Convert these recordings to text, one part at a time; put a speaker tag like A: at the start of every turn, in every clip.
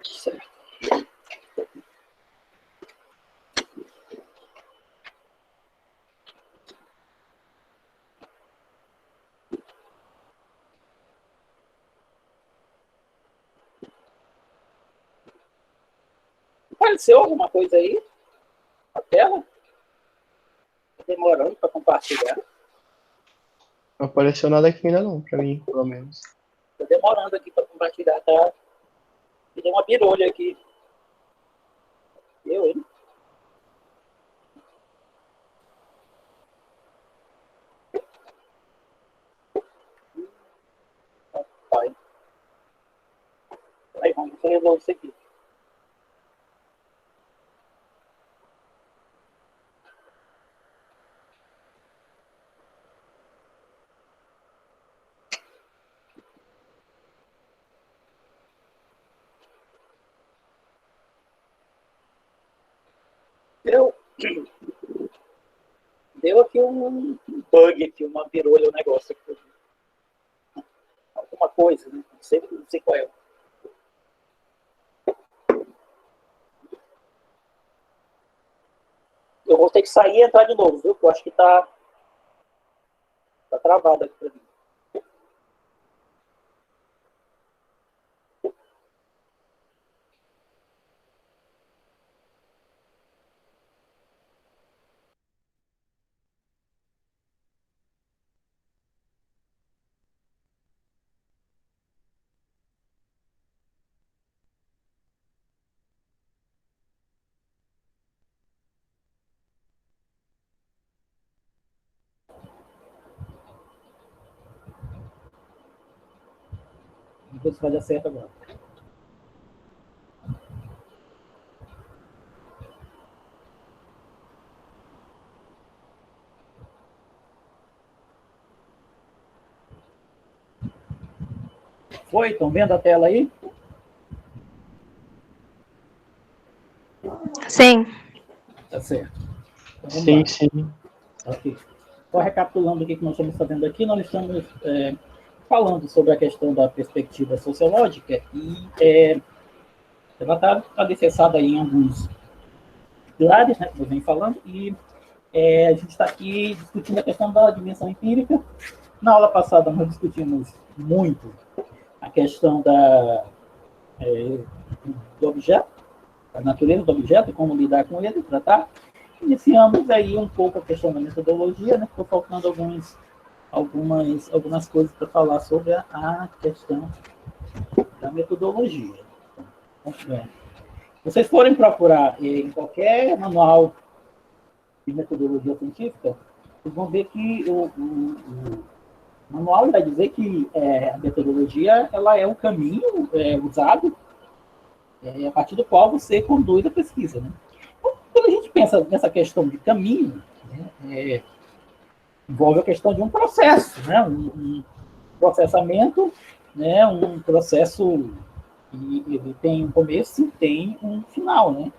A: Certo. Apareceu alguma coisa aí na tela? Tá demorando para compartilhar.
B: Não apareceu nada aqui ainda não, pra mim, pelo menos.
A: Tá demorando aqui para compartilhar, tá? Me deu uma birolha aqui. Eu, hein? Pai. Aí, vamos resolver isso aqui. Deu aqui um bug aqui, uma birolha, um negócio aqui. Alguma coisa, né? Não sei qual é. Eu vou ter que sair e entrar de novo, viu? Porque eu acho que tá travado aqui pra mim. Vamos ver se vai dar certo agora. Foi? Estão vendo a tela aí?
C: Sim.
A: Tá certo. Então,
B: Sim, sim.
A: Ok. Só recapitulando o que nós estamos fazendo aqui, nós estamos falando sobre a questão da perspectiva sociológica e ela está alicerçada em alguns pilares, né, que eu venho falando, e a gente está aqui discutindo a questão da dimensão empírica. Na aula passada nós discutimos muito a questão do objeto, a natureza do objeto, como lidar com ele, tratar. Iniciamos aí um pouco a questão da metodologia, né? Ficou faltando algumas coisas para falar sobre a questão da metodologia. Então, vocês forem procurar em qualquer manual de metodologia científica, vocês vão ver que o manual vai dizer que a metodologia ela é o caminho usado a partir do qual você conduz a pesquisa, né? Então, quando a gente pensa nessa questão de caminho, né, envolve a questão de um processo, né? Um processamento, né? Um processo que ele tem um começo e tem um final, né?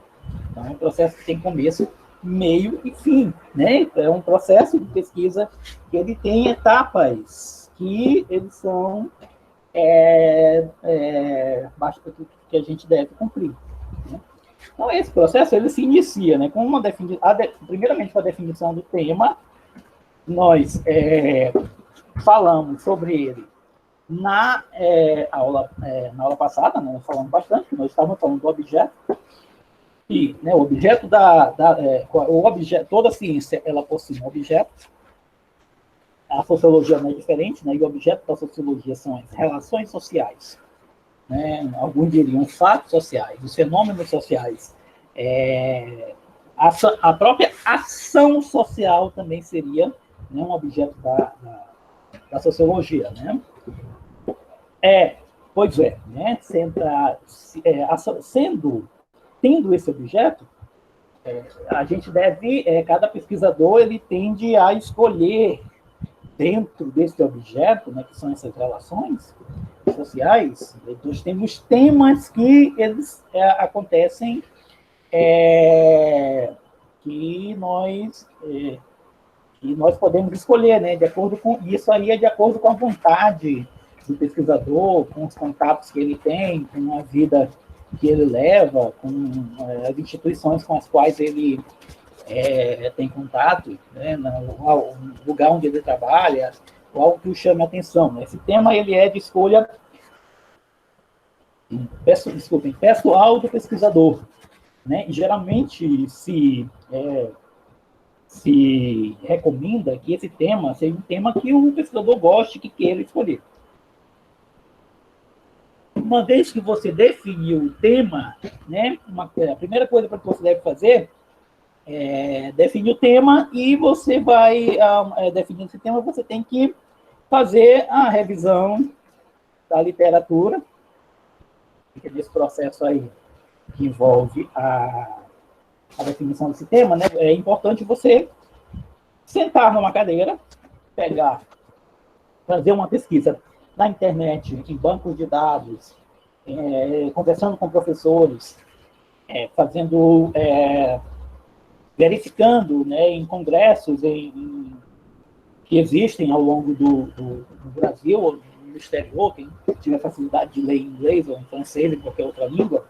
A: Então, é um processo que tem começo, meio e fim, né? É um processo de pesquisa que ele tem etapas que eles são que a gente deve cumprir. Né? Então, esse processo ele se inicia, né? Com primeiramente com a definição do tema. Nós falamos sobre ele na aula passada, né? Nós falamos bastante, nós estávamos falando do objeto. E né, o objeto o objeto, toda a ciência ela possui um objeto. A sociologia não é diferente, né? E o objeto da sociologia são as relações sociais. Né? Alguns diriam os fatos sociais, os fenômenos sociais. A própria ação social também seria, né, um objeto da sociologia. Né? Pois é, né? Tendo esse objeto, a gente deve, cada pesquisador ele tende a escolher dentro desse objeto, né, que são essas relações sociais, nós temos temas que eles acontecem que nós podemos escolher, né, de acordo com isso aí de acordo com a vontade do pesquisador, com os contatos que ele tem, com a vida que ele leva, com as instituições com as quais ele tem contato, né, no lugar onde ele trabalha, ou algo que o chame a atenção. Esse tema ele é de escolha pessoal do pesquisador, né? E geralmente se recomenda que esse tema seja um tema que o pesquisador goste, que queira escolher. Uma vez que você definiu o tema, né, a primeira coisa que você deve fazer é definir o tema, e você vai, definindo esse tema, você tem que fazer a revisão da literatura, nesse processo aí que envolve a definição desse tema, né? É importante você sentar numa cadeira, fazer uma pesquisa na internet, em bancos de dados, conversando com professores, verificando, né, em congressos que existem ao longo do Brasil, ou no exterior, quem tiver facilidade de ler em inglês ou em francês, em qualquer outra língua,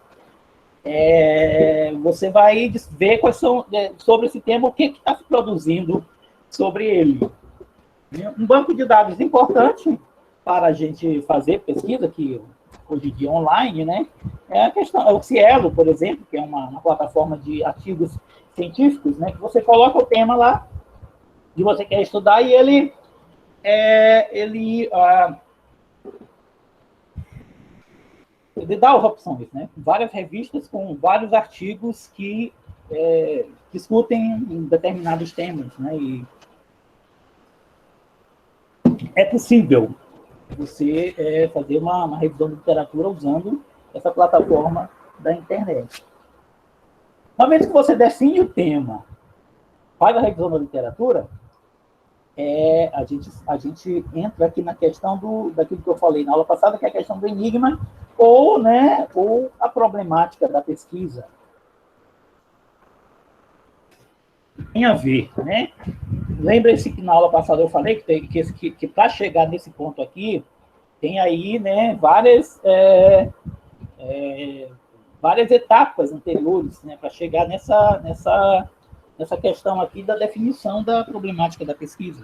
A: você vai ver quais são, sobre esse tema, o que está se produzindo sobre ele. Um banco de dados importante para a gente fazer pesquisa, que hoje em dia online, né, é o Cielo, por exemplo, que é uma plataforma de artigos científicos, né, que você coloca o tema lá que você quer estudar, e ele dá as opções, né? Várias revistas com vários artigos que discutem determinados temas, né? E é possível você fazer uma revisão de literatura usando essa plataforma da internet. Uma vez que você define o tema, faz a revisão da literatura, a gente entra aqui na questão daquilo que eu falei na aula passada, que é a questão do enigma, ou a problemática da pesquisa. Tem a ver, né? Lembre-se que na aula passada eu falei que para chegar nesse ponto aqui, tem aí, né, várias etapas anteriores, né, para chegar nessa questão aqui da definição da problemática da pesquisa.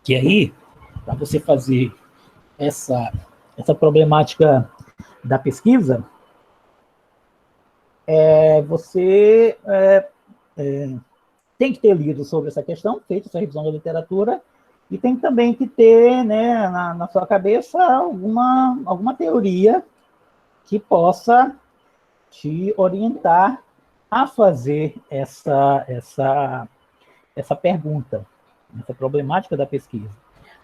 A: Que aí, para você fazer essa problemática da pesquisa, você tem que ter lido sobre essa questão, feito essa revisão da literatura, e tem também que ter, né, na sua cabeça alguma teoria que possa te orientar a fazer essa pergunta, essa problemática da pesquisa.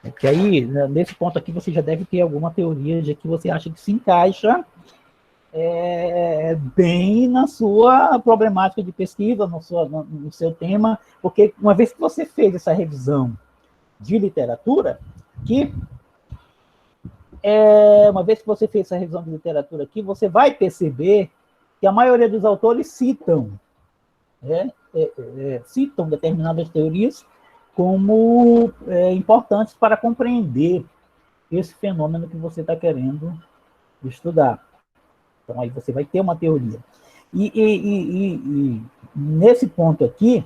A: Porque aí, nesse ponto aqui, você já deve ter alguma teoria de que você acha que se encaixa bem na sua problemática de pesquisa, no seu tema, porque uma vez que você fez essa revisão de literatura, você vai perceber que a maioria dos autores citam determinadas teorias como importantes para compreender esse fenômeno que você está querendo estudar. Então, aí você vai ter uma teoria. E nesse ponto aqui,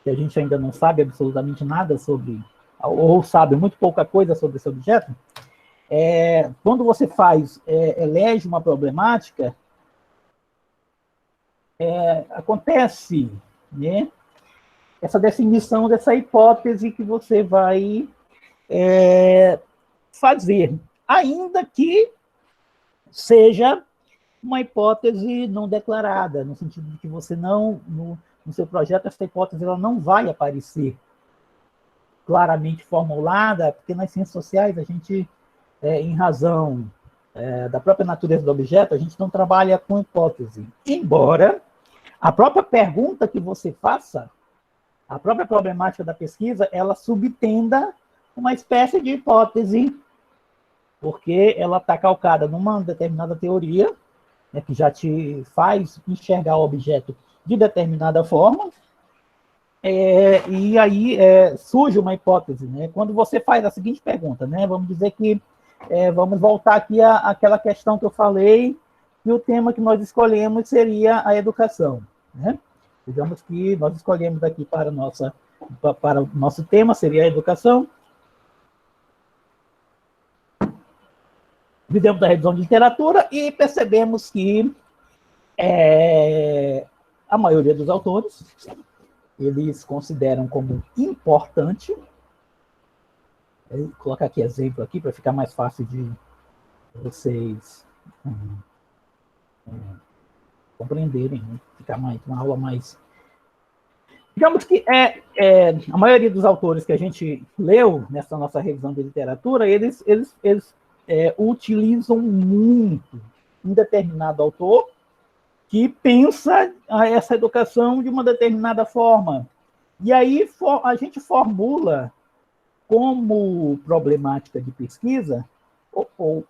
A: que a gente ainda não sabe absolutamente nada sobre, ou sabe muito pouca coisa sobre esse objeto, quando você elege uma problemática, acontece, né, essa definição dessa hipótese que você vai fazer, ainda que seja uma hipótese não declarada, no sentido de que você não, no seu projeto, essa hipótese ela não vai aparecer claramente formulada, porque nas ciências sociais a gente, em razão da própria natureza do objeto, a gente não trabalha com hipótese. Embora a própria pergunta que você faça, a própria problemática da pesquisa, ela subtenda uma espécie de hipótese, porque ela está calcada numa determinada teoria, né, que já te faz enxergar o objeto de determinada forma, e aí surge uma hipótese, né? Quando você faz a seguinte pergunta, né? Vamos dizer que vamos voltar aqui àquela questão que eu falei, que o tema que nós escolhemos seria a educação, né? Digamos que nós escolhemos aqui para o nosso tema, seria a educação. Fizemos a revisão de literatura e percebemos que a maioria dos autores, eles consideram como importante, vou colocar aqui exemplo aqui para ficar mais fácil de vocês compreenderem, né? Ficar uma aula mais... Digamos que a maioria dos autores que a gente leu nessa nossa revisão de literatura, eles utilizam muito um determinado autor que pensa essa educação de uma determinada forma. E aí a gente formula como problemática de pesquisa... O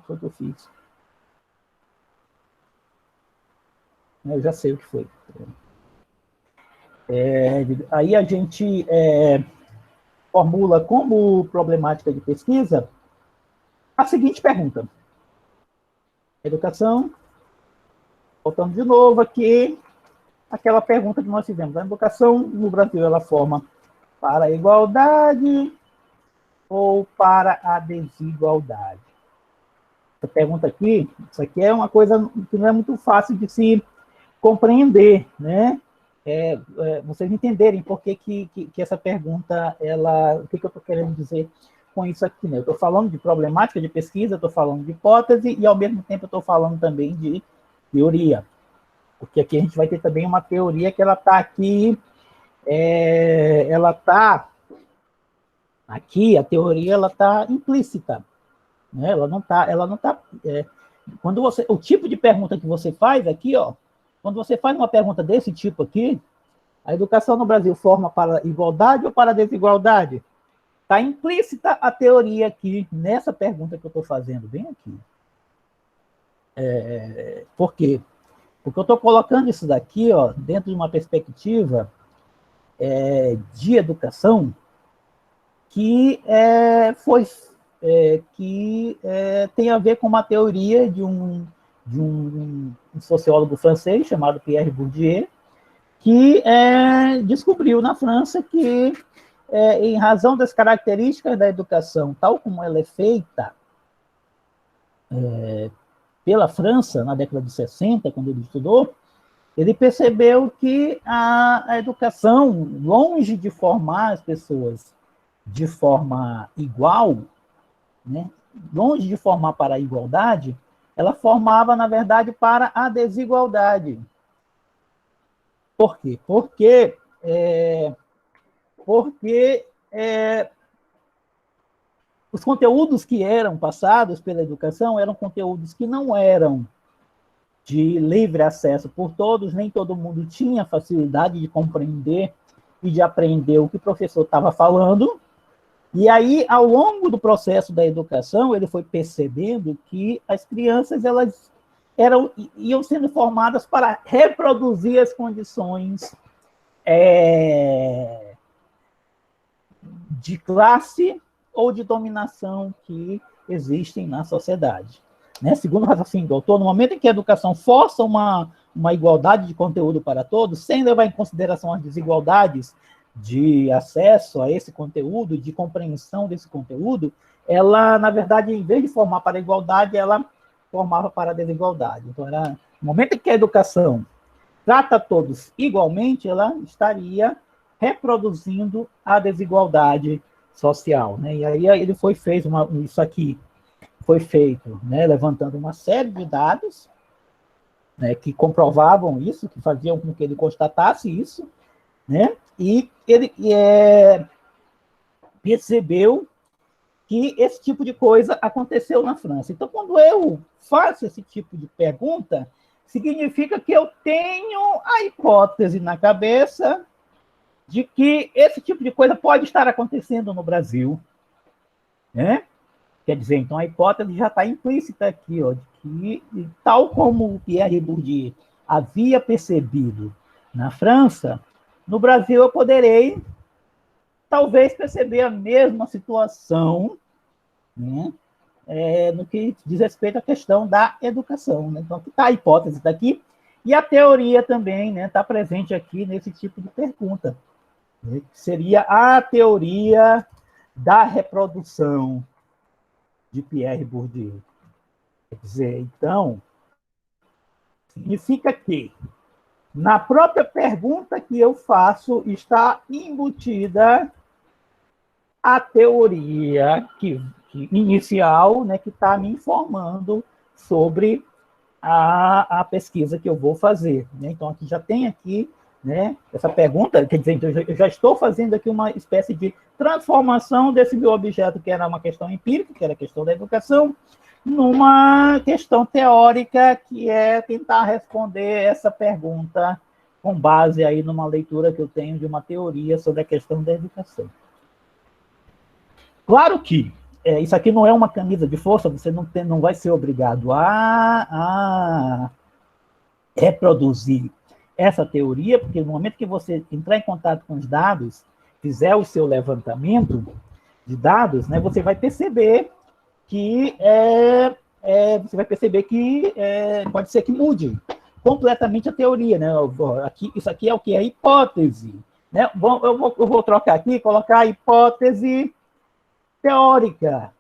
A: que eu fiz? Eu já sei o que foi. Aí a gente formula como problemática de pesquisa a seguinte pergunta. Educação, voltando de novo aqui, aquela pergunta que nós fizemos. A educação no Brasil, ela forma para a igualdade ou para a desigualdade? Essa pergunta aqui, isso aqui é uma coisa que não é muito fácil de se compreender, né? Vocês entenderem por que essa pergunta, o que eu estou querendo dizer com isso aqui, né? Eu estou falando de problemática de pesquisa, estou falando de hipótese e, ao mesmo tempo, eu estou falando também de teoria. Porque aqui a gente vai ter também uma teoria que ela está aqui, aqui, a teoria, ela está implícita, né? Ela não está, quando o tipo de pergunta que você faz aqui, ó, quando você faz uma pergunta desse tipo aqui, a educação no Brasil forma para igualdade ou para desigualdade? Está implícita a teoria aqui, nessa pergunta que eu estou fazendo, bem aqui. Por quê? Porque eu estou colocando isso daqui, ó, dentro de uma perspectiva de educação que tem a ver com uma teoria de um sociólogo francês chamado Pierre Bourdieu, que descobriu na França que, em razão das características da educação, tal como ela é feita pela França na década de 60, quando ele estudou, ele percebeu que a educação, longe de formar as pessoas de forma igual, né, longe de formar para a igualdade, ela formava, na verdade, para a desigualdade. Por quê? Porque os conteúdos que eram passados pela educação eram conteúdos que não eram de livre acesso por todos, nem todo mundo tinha facilidade de compreender e de aprender o que o professor estava falando. E aí, ao longo do processo da educação, ele foi percebendo que as crianças iam sendo formadas para reproduzir as condições de classe ou de dominação que existem na sociedade. Né? Segundo o raciocínio do autor, no momento em que a educação força uma igualdade de conteúdo para todos, sem levar em consideração as desigualdades de acesso a esse conteúdo, de compreensão desse conteúdo, ela, na verdade, em vez de formar para a igualdade, ela formava para a desigualdade. Então, no momento em que a educação trata todos igualmente, ela estaria reproduzindo a desigualdade social. Né? E aí ele isso aqui foi feito, né, levantando uma série de dados, né, que comprovavam isso, que faziam com que ele constatasse isso, né, e ele percebeu que esse tipo de coisa aconteceu na França. Então, quando eu faço esse tipo de pergunta, significa que eu tenho a hipótese na cabeça de que esse tipo de coisa pode estar acontecendo no Brasil, né? Quer dizer, então a hipótese já está implícita aqui, ó, de que, tal como o Pierre Bourdieu havia percebido na França, no Brasil eu poderei, talvez, perceber a mesma situação, né, no que diz respeito à questão da educação, né? Então, aqui está a hipótese daqui, e a teoria também está presente aqui nesse tipo de pergunta, né? Que seria a teoria da reprodução de Pierre Bourdieu. Quer dizer, então, significa que na própria pergunta que eu faço está embutida a teoria inicial, né, que está me informando sobre a pesquisa que eu vou fazer, né? Então, aqui já tem aqui, né, essa pergunta, quer dizer, então, eu já estou fazendo aqui uma espécie de transformação desse meu objeto, que era uma questão empírica, que era a questão da educação, numa questão teórica, que é tentar responder essa pergunta com base aí numa leitura que eu tenho de uma teoria sobre a questão da educação. Claro que isso aqui não é uma camisa de força, você não vai ser obrigado a reproduzir essa teoria, porque no momento que você entrar em contato com os dados, fizer o seu levantamento de dados, né, você vai perceber que pode ser que mude completamente a teoria, né? Isso aqui é o que? É a hipótese, né? Eu vou trocar aqui, colocar a hipótese teórica,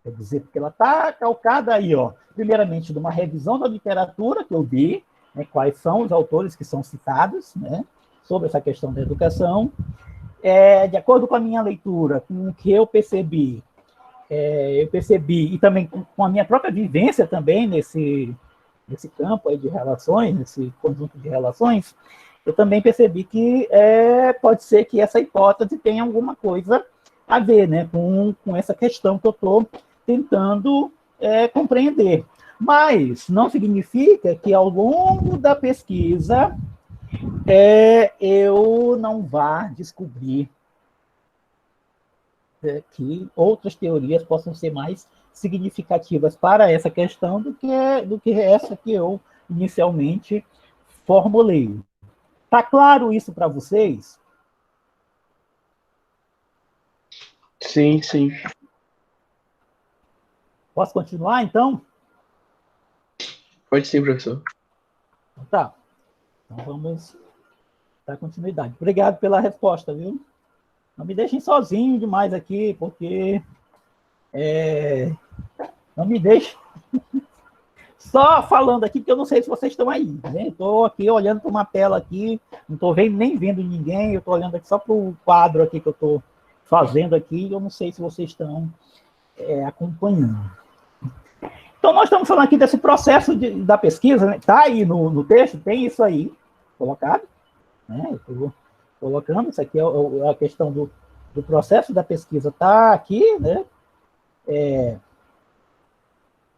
A: quer dizer, porque ela está calcada aí, primeiramente, de uma revisão da literatura que eu vi, né, quais são os autores que são citados, né, sobre essa questão da educação, de acordo com a minha leitura, com o que eu percebi, e também com a minha própria vivência também nesse campo aí de relações, nesse conjunto de relações, eu também percebi que pode ser que essa hipótese tenha alguma coisa a ver, né, com essa questão que eu estou tentando compreender. Mas não significa que ao longo da pesquisa eu não vá descobrir que outras teorias possam ser mais significativas para essa questão do que essa que eu inicialmente formulei. Está claro isso para vocês?
B: Sim, sim.
A: Posso continuar, então?
B: Pode sim, professor.
A: Tá. Então vamos dar continuidade. Obrigado pela resposta, viu? Não me deixem sozinho demais aqui, porque não me deixem só falando aqui, porque eu não sei se vocês estão aí, né? Estou aqui olhando para uma tela aqui, não estou nem vendo ninguém, eu estou olhando aqui só para o quadro aqui que eu estou fazendo aqui, e eu não sei se vocês estão acompanhando. Então, nós estamos falando aqui desse processo da pesquisa, né? Está aí no texto, tem isso aí colocado, né? Eu estou colocando, isso aqui é a questão do processo da pesquisa, está aqui, né?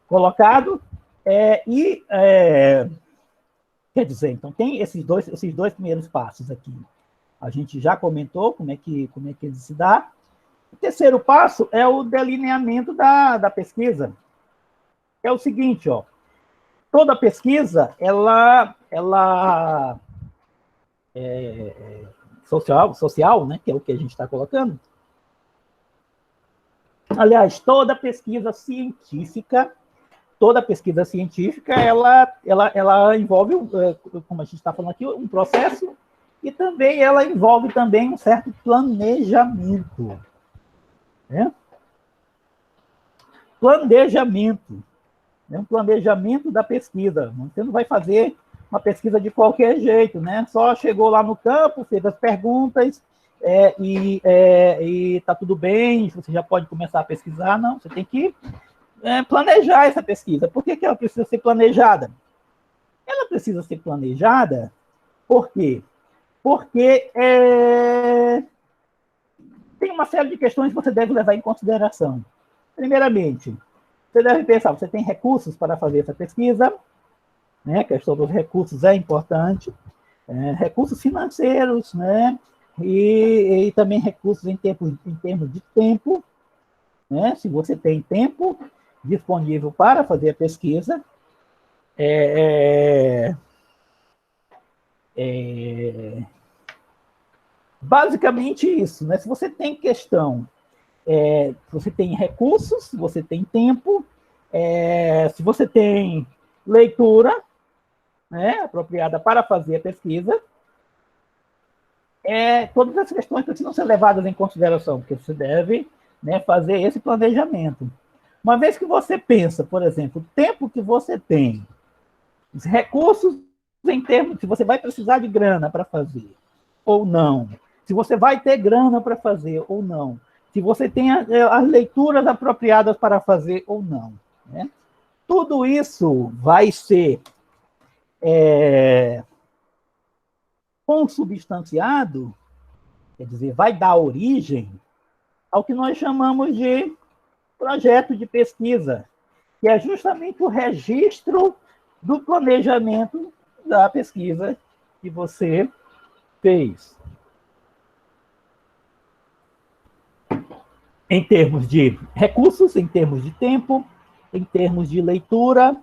A: Colocado, quer dizer, então tem esses dois primeiros passos aqui. A gente já comentou como é que ele se dá. O terceiro passo é o delineamento da pesquisa. É o seguinte, toda pesquisa, ela social, né, que é o que a gente está colocando. Aliás, toda pesquisa científica, ela envolve, como a gente está falando aqui, um processo, e também ela envolve também um certo planejamento. Né? Planejamento. Um planejamento da pesquisa. Você não vai fazer uma pesquisa de qualquer jeito, né? Só chegou lá no campo, fez as perguntas, e está tudo bem, você já pode começar a pesquisar. Não, você tem que planejar essa pesquisa. Por que ela precisa ser planejada? Ela precisa ser planejada, por quê? Porque tem uma série de questões que você deve levar em consideração. Primeiramente, você deve pensar, você tem recursos para fazer essa pesquisa, né? A questão dos recursos é importante, recursos financeiros, né? E também recursos em termos de tempo, né? Se você tem tempo disponível para fazer a pesquisa, basicamente isso, né? Se você tem questão Se você tem recursos, se você tem tempo, se você tem leitura, né, apropriada para fazer a pesquisa, todas essas questões precisam ser levadas em consideração, porque você deve, né, fazer esse planejamento. Uma vez que você pensa, por exemplo, o tempo que você tem, os recursos em termos, se você vai precisar de grana para fazer ou não, se você vai ter grana para fazer ou não, se você tem as leituras apropriadas para fazer ou não, né? Tudo isso vai ser consubstanciado, quer dizer, vai dar origem ao que nós chamamos de projeto de pesquisa, que é justamente o registro do planejamento da pesquisa que você fez. Em termos de recursos, em termos de tempo, em termos de leitura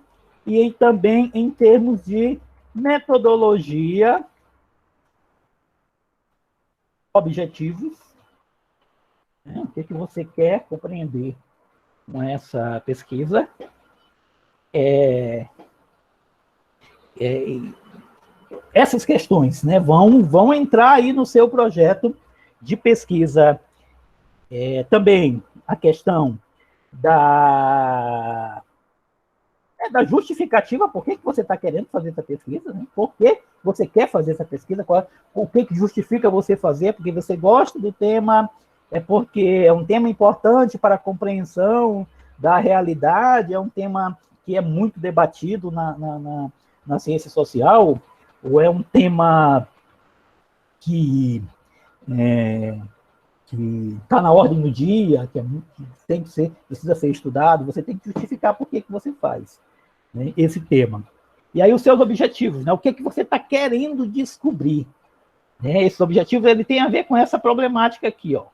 A: e também em termos de metodologia, objetivos, né? O que você quer compreender com essa pesquisa. Essas questões, né, vão entrar aí no seu projeto de pesquisa. Também a questão da justificativa, por que você está querendo fazer essa pesquisa, né? Por que você quer fazer essa pesquisa, o que justifica você fazer, porque você gosta do tema, porque é um tema importante para a compreensão da realidade, é um tema que é muito debatido na ciência social, ou é um tema que está na ordem do dia, que tem que ser, precisa ser estudado, você tem que justificar por que você faz, né, esse tema. E aí os seus objetivos, né, o que você está querendo descobrir. Né, esses objetivos ele tem a ver com essa problemática aqui. Ó.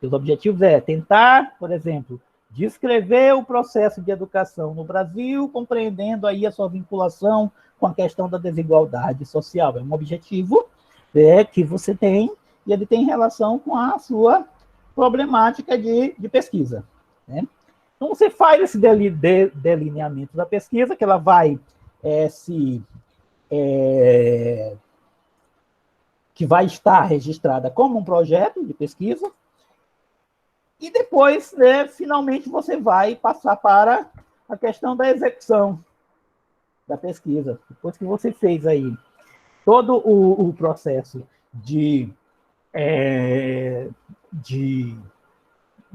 A: Os objetivos tentar, por exemplo, descrever o processo de educação no Brasil, compreendendo aí a sua vinculação com a questão da desigualdade social. É um objetivo que você tem, e ele tem relação com a sua problemática de pesquisa. Né? Então, você faz esse delineamento da pesquisa, que ela vai que vai estar registrada como um projeto de pesquisa, e depois, né, finalmente, você vai passar para a questão da execução da pesquisa. Depois que você fez aí todo o processo de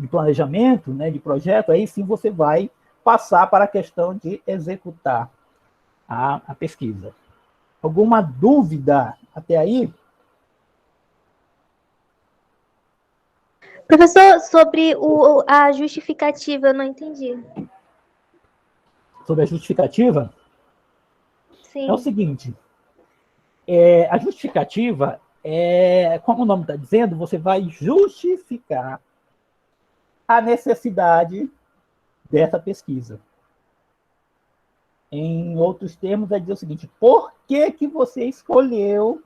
A: planejamento, né, de projeto, aí sim você vai passar para a questão de executar a pesquisa. Alguma dúvida até aí?
C: Professor, sobre a justificativa, eu não entendi.
A: Sobre a justificativa?
C: Sim.
A: É o seguinte, a justificativa como o nome está dizendo, você vai justificar a necessidade dessa pesquisa. Em outros termos, é dizer o seguinte, por que você escolheu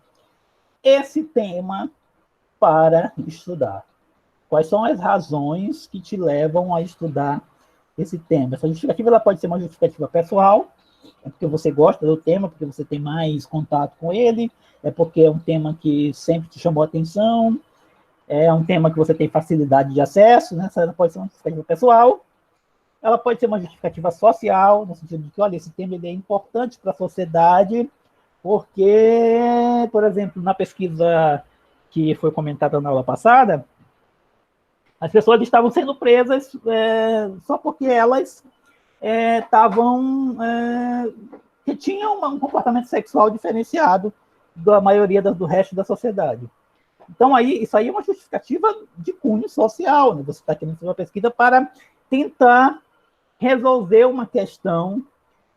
A: esse tema para estudar? Quais são as razões que te levam a estudar esse tema? Essa justificativa ela pode ser uma justificativa pessoal, é porque você gosta do tema, porque você tem mais contato com ele, é porque é um tema que sempre te chamou a atenção, é um tema que você tem facilidade de acesso, né? Ela pode ser uma justificativa pessoal, ela pode ser uma justificativa social, no sentido de que, olha, esse tema ele é importante para a sociedade, porque, por exemplo, na pesquisa que foi comentada na aula passada, as pessoas estavam sendo presas só porque elas que tinham um comportamento sexual diferenciado da maioria do resto da sociedade. Então, isso aí é uma justificativa de cunho social, né? Você está querendo fazer uma pesquisa para tentar resolver uma questão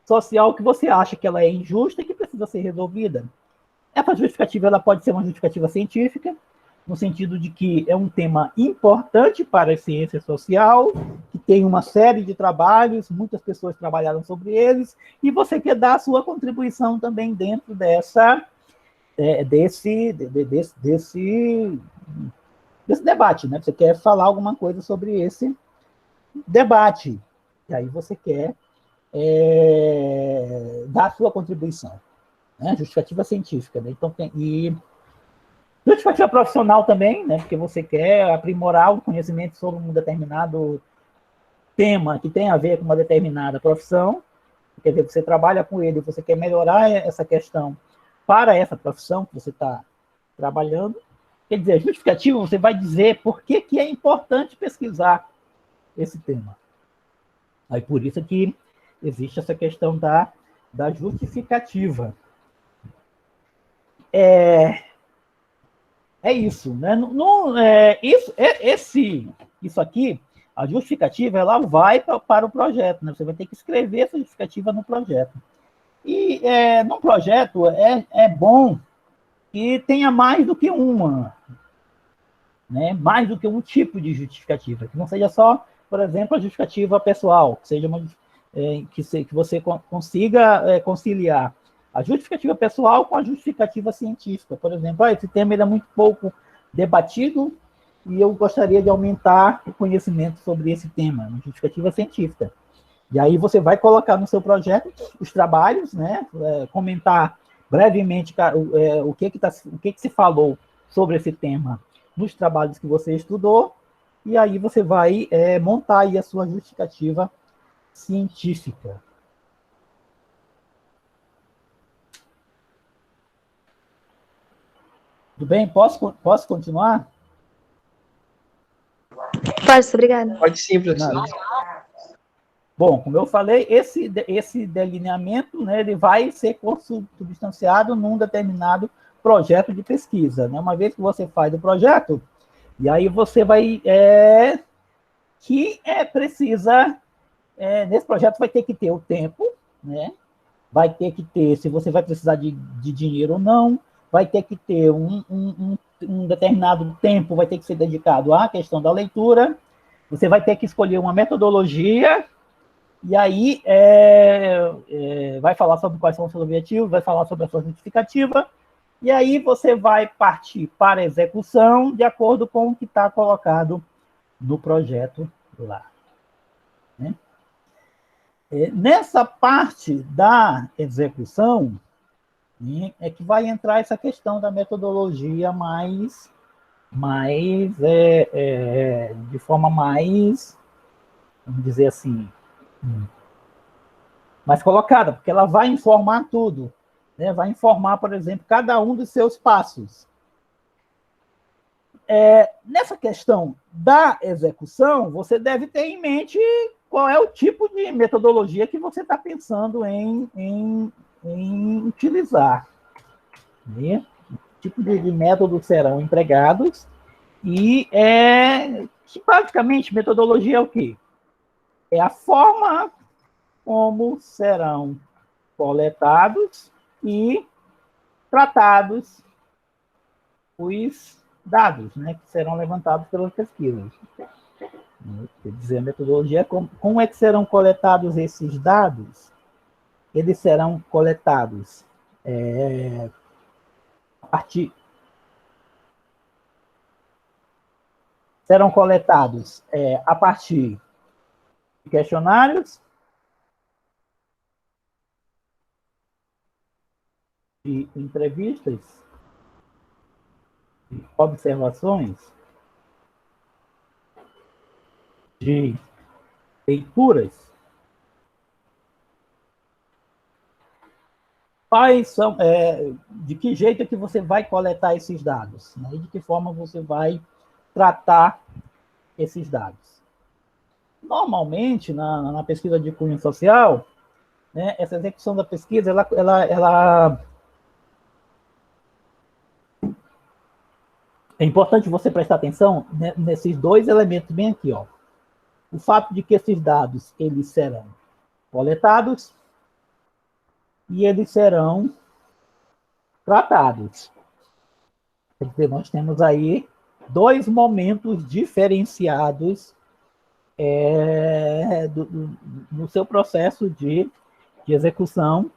A: social que você acha que ela é injusta e que precisa ser resolvida. Essa justificativa ela pode ser uma justificativa científica, no sentido de que é um tema importante para a ciência social, que tem uma série de trabalhos, muitas pessoas trabalharam sobre eles, e você quer dar a sua contribuição também dentro desse desse debate, né? Você quer falar alguma coisa sobre esse debate. E aí você quer dar a sua contribuição, né? Justificativa científica, né? Então, justificativa profissional também, né? Porque você quer aprimorar o conhecimento sobre um determinado tema que tem a ver com uma determinada profissão. Quer dizer, você trabalha com ele, você quer melhorar essa questão para essa profissão que você está trabalhando. Quer dizer, justificativa, você vai dizer por que é importante pesquisar esse tema. Aí por isso que existe essa questão da justificativa. É isso, né? Isso aqui, a justificativa, ela vai para o projeto, né? Você vai ter que escrever essa justificativa no projeto. E no projeto é bom que tenha mais do que uma, né? Mais do que um tipo de justificativa, que não seja só, por exemplo, a justificativa pessoal, que seja que você consiga conciliar a justificativa pessoal com a justificativa científica. Por exemplo, esse tema ele é muito pouco debatido e eu gostaria de aumentar o conhecimento sobre esse tema, uma justificativa científica. E aí você vai colocar no seu projeto os trabalhos, né? Comentar brevemente o que se falou sobre esse tema nos trabalhos que você estudou, e aí você vai montar aí a sua justificativa científica. Tudo bem? Posso continuar?
C: Pode, obrigada.
B: Pode sim, professor.
A: Bom, como eu falei, esse delineamento, né, ele vai ser substanciado num determinado projeto de pesquisa, né? Uma vez que você faz o projeto, e aí você vai precisa nesse projeto vai ter que ter o tempo, né? Vai ter que ter se você vai precisar de dinheiro ou não, vai ter que ter um determinado tempo, vai ter que ser dedicado à questão da leitura, você vai ter que escolher uma metodologia, e aí vai falar sobre quais são os seus objetivos, vai falar sobre a sua justificativa, e aí você vai partir para a execução de acordo com o que está colocado no projeto lá. Né? Nessa parte da execução, é que vai entrar essa questão da metodologia de forma mais, vamos dizer assim, mais colocada, porque ela vai informar tudo, né? Vai informar, por exemplo, cada um dos seus passos. Nessa questão da execução, você deve ter em mente qual é o tipo de metodologia que você está pensando em utilizar. Né? Que tipo de métodos serão empregados e que basicamente metodologia é o quê? É a forma como serão coletados e tratados os dados, né, que serão levantados pelas pesquisas. Quer dizer, a metodologia, como é que serão coletados esses dados? Eles serão coletados a partir de questionários, de entrevistas, de observações, de leituras. Quais são, de que jeito é que você vai coletar esses dados? Né? E de que forma você vai tratar esses dados? Normalmente, na pesquisa de cunho social, né, essa execução da pesquisa, ela é importante você prestar atenção nesses dois elementos bem aqui, ó. O fato de que esses dados eles serão coletados e eles serão tratados. Quer dizer, nós temos aí dois momentos diferenciados no seu processo de execução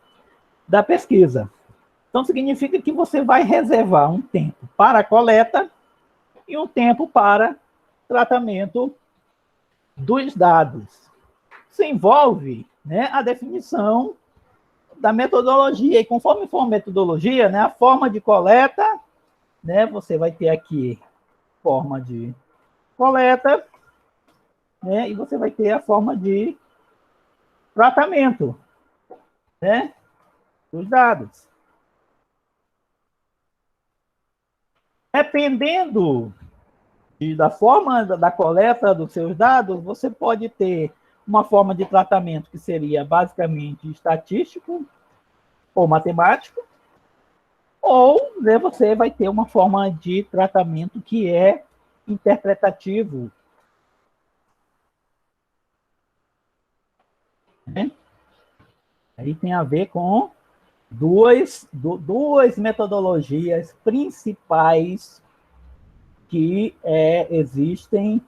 A: da pesquisa. Então, significa que você vai reservar um tempo para a coleta e um tempo para tratamento dos dados. Isso envolve, né, a definição da metodologia, e conforme for a metodologia, né, a forma de coleta, né, você vai ter aqui forma de coleta, né, e você vai ter a forma de tratamento, né, dos dados. Dependendo da forma da coleta dos seus dados, você pode ter uma forma de tratamento que seria basicamente estatístico ou matemático, ou, né, você vai ter uma forma de tratamento que é interpretativo, né? Aí tem a ver com duas metodologias principais que existem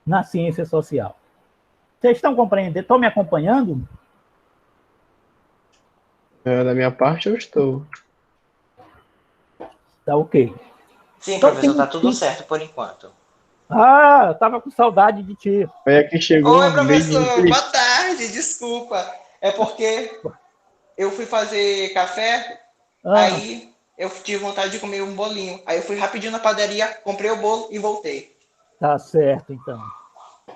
A: na ciência social. Vocês estão compreendendo? Estão me acompanhando?
B: Da minha parte, eu estou.
A: Tá ok.
D: Sim,
A: Então,
D: professor, tá tudo certo por enquanto.
A: Ah, eu tava com saudade de ti.
B: Aí aqui chegou
D: Oi,
B: uma vez de
D: professor, boa tarde, desculpa. É porque eu fui fazer café, aí eu tive vontade de comer um bolinho. Aí eu fui rapidinho na padaria, comprei o bolo e voltei.
A: Tá certo, então.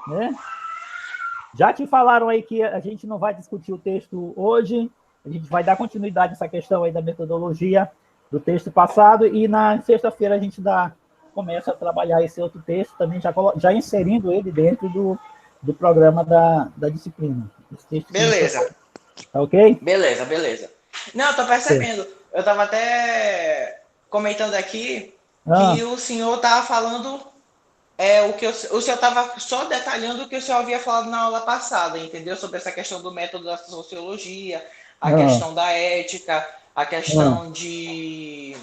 A: Né? Já te falaram aí que a gente não vai discutir o texto hoje, a gente vai dar continuidade a essa questão aí da metodologia do texto passado, e na sexta-feira a gente começa a trabalhar esse outro texto, também já inserindo ele dentro do programa da disciplina.
D: Beleza.
A: Tá ok?
D: Beleza. Não, eu tô percebendo. Eu tava até comentando aqui que o senhor tava falando o senhor estava só detalhando o que o senhor havia falado na aula passada, entendeu? Sobre essa questão do método da sociologia, a questão da ética, a questão de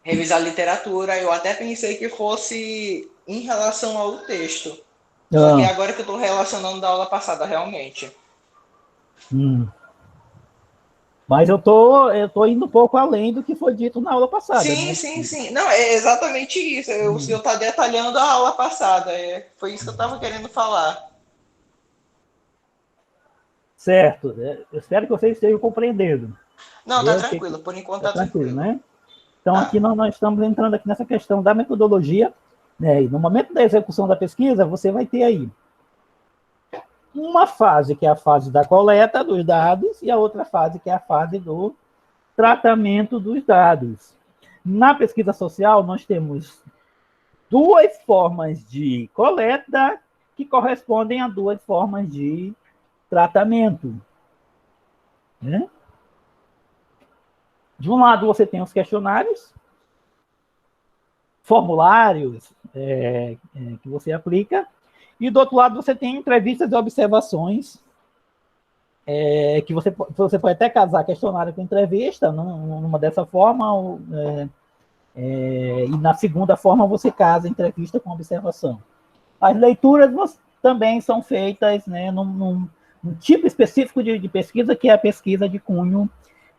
D: revisar literatura. Eu até pensei que fosse em relação ao texto. Só que agora que eu estou relacionando da aula passada, realmente.
A: Mas eu tô indo um pouco além do que foi dito na aula passada.
D: Sim,
A: né?
D: sim. Não, é exatamente isso. O senhor está detalhando a aula passada. Foi isso que eu estava querendo falar.
A: Certo. Eu espero que vocês estejam compreendendo.
D: Não, tá tranquilo. Por enquanto tá tranquilo.
A: Né? Então, aqui nós estamos entrando aqui nessa questão da metodologia, né? E no momento da execução da pesquisa, você vai ter aí uma fase, que é a fase da coleta dos dados, e a outra fase, que é a fase do tratamento dos dados. Na pesquisa social, nós temos duas formas de coleta que correspondem a duas formas de tratamento. Né? De um lado, você tem os questionários, formulários que você aplica, e do outro lado, você tem entrevistas e observações, que você pode até casar questionário com entrevista, numa dessa forma, e na segunda forma, você casa entrevista com observação. As leituras também são feitas, né, num tipo específico de pesquisa, que é a pesquisa de cunho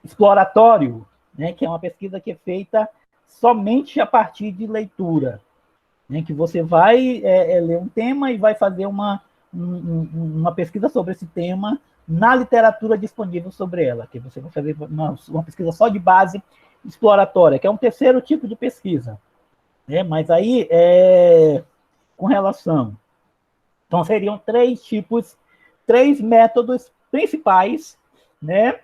A: exploratório, né, que é uma pesquisa que é feita somente a partir de leitura, né, que você vai ler um tema e vai fazer uma pesquisa sobre esse tema na literatura disponível sobre ela, que você vai fazer uma pesquisa só de base exploratória, que é um terceiro tipo de pesquisa. Né, mas aí, com relação... Então, seriam três métodos principais, né,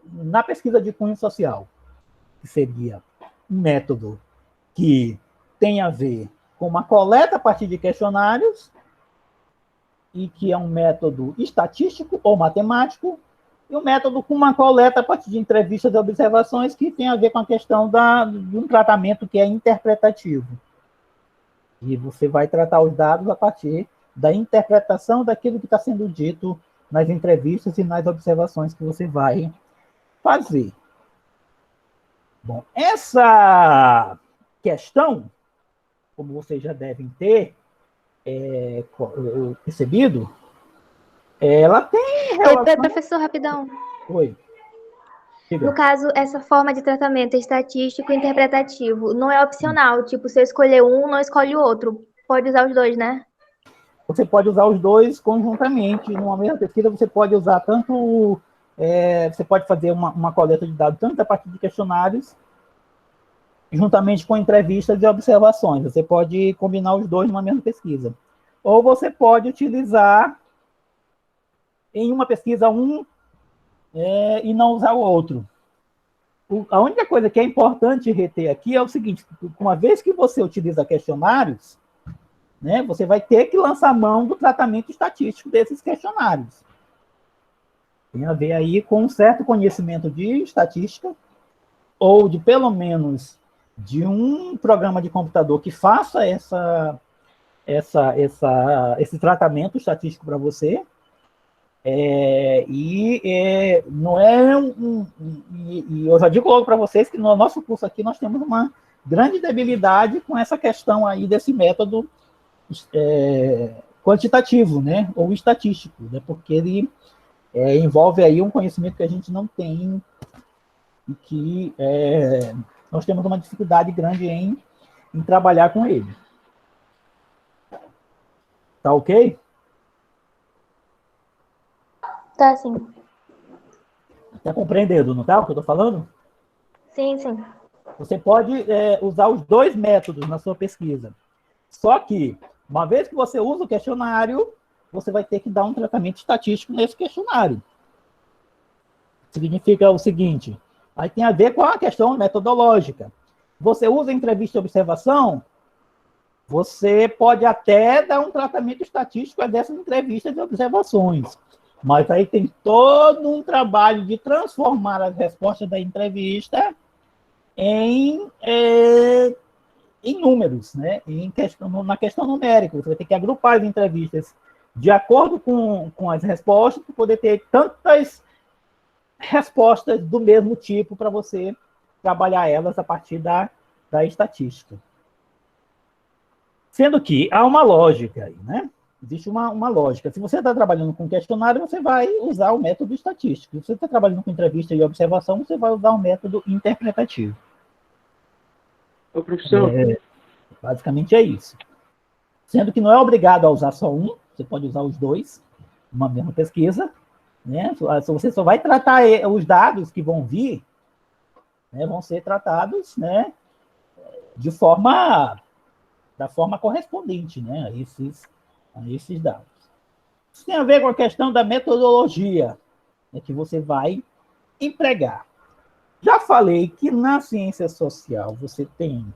A: na pesquisa de cunho social, que seria um método que tem a ver com uma coleta a partir de questionários, e que é um método estatístico ou matemático, e um método com uma coleta a partir de entrevistas e observações, que tem a ver com a questão de um tratamento que é interpretativo. E você vai tratar os dados a partir da interpretação daquilo que está sendo dito nas entrevistas e nas observações que você vai fazer. Bom, essa questão, como vocês já devem ter percebido, ela tem relação...
C: Professor, rapidão.
A: Oi.
C: No caso, essa forma de tratamento estatístico e interpretativo não é opcional. Tipo, se eu escolher um, não escolhe o outro. Pode usar os dois, né?
A: Você pode usar os dois conjuntamente. Numa mesma pesquisa, você pode usar tanto... você pode fazer uma coleta de dados tanto a partir de questionários, juntamente com entrevistas e observações. Você pode combinar os dois numa mesma pesquisa. Ou você pode utilizar em uma pesquisa e não usar o outro. A única coisa que é importante reter aqui é o seguinte: uma vez que você utiliza questionários, né, você vai ter que lançar mão do tratamento estatístico desses questionários. Tem a ver aí com um certo conhecimento de estatística, ou de pelo menos de um programa de computador que faça esse tratamento estatístico para você. Não é e eu já digo logo para vocês que no nosso curso aqui nós temos uma grande debilidade com essa questão aí desse método quantitativo, né, ou estatístico, né, porque ele envolve aí um conhecimento que a gente não tem e que nós temos uma dificuldade grande em trabalhar com ele. Tá ok?
C: Tá, sim.
A: Tá compreendendo, não tá, o que eu tô falando?
C: Sim, sim.
A: Você pode usar os dois métodos na sua pesquisa. Só que, uma vez que você usa o questionário, você vai ter que dar um tratamento estatístico nesse questionário. Significa o seguinte: aí tem a ver com a questão metodológica. Você usa entrevista e observação, você pode até dar um tratamento estatístico dessas entrevistas e observações. Mas aí tem todo um trabalho de transformar as respostas da entrevista em números, né? Na questão numérica. Você vai ter que agrupar as entrevistas de acordo com as respostas para poder ter tantas respostas do mesmo tipo para você trabalhar elas a partir da estatística. Sendo que há uma lógica aí, né? Existe uma lógica. Se você está trabalhando com questionário, você vai usar o método estatístico. Se você está trabalhando com entrevista e observação, você vai usar o método interpretativo.
B: Ô, professor.
A: Basicamente é isso. Sendo que não é obrigado a usar só um, você pode usar os dois, uma mesma pesquisa, né? Você só vai tratar os dados que vão vir, né, vão ser tratados, né, da forma correspondente, né, a esses dados. Isso tem a ver com a questão da metodologia, né, que você vai empregar. Já falei que na ciência social você tem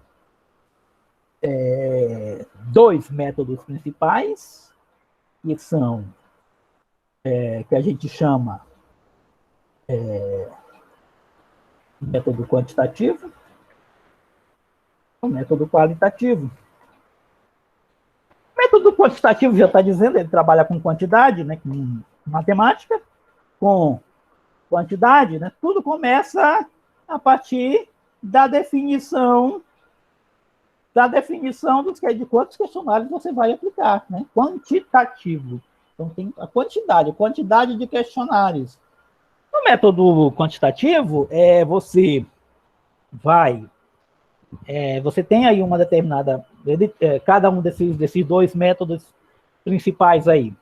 A: dois métodos principais, que são que a gente chama método quantitativo e o método qualitativo. O método quantitativo já está dizendo, ele trabalha com quantidade, né, com matemática, com quantidade, né, tudo começa a partir da definição de quantos questionários você vai aplicar, né, quantitativo. Então, tem a quantidade de questionários. No método quantitativo, você tem aí uma determinada... cada um desses dois métodos principais aí,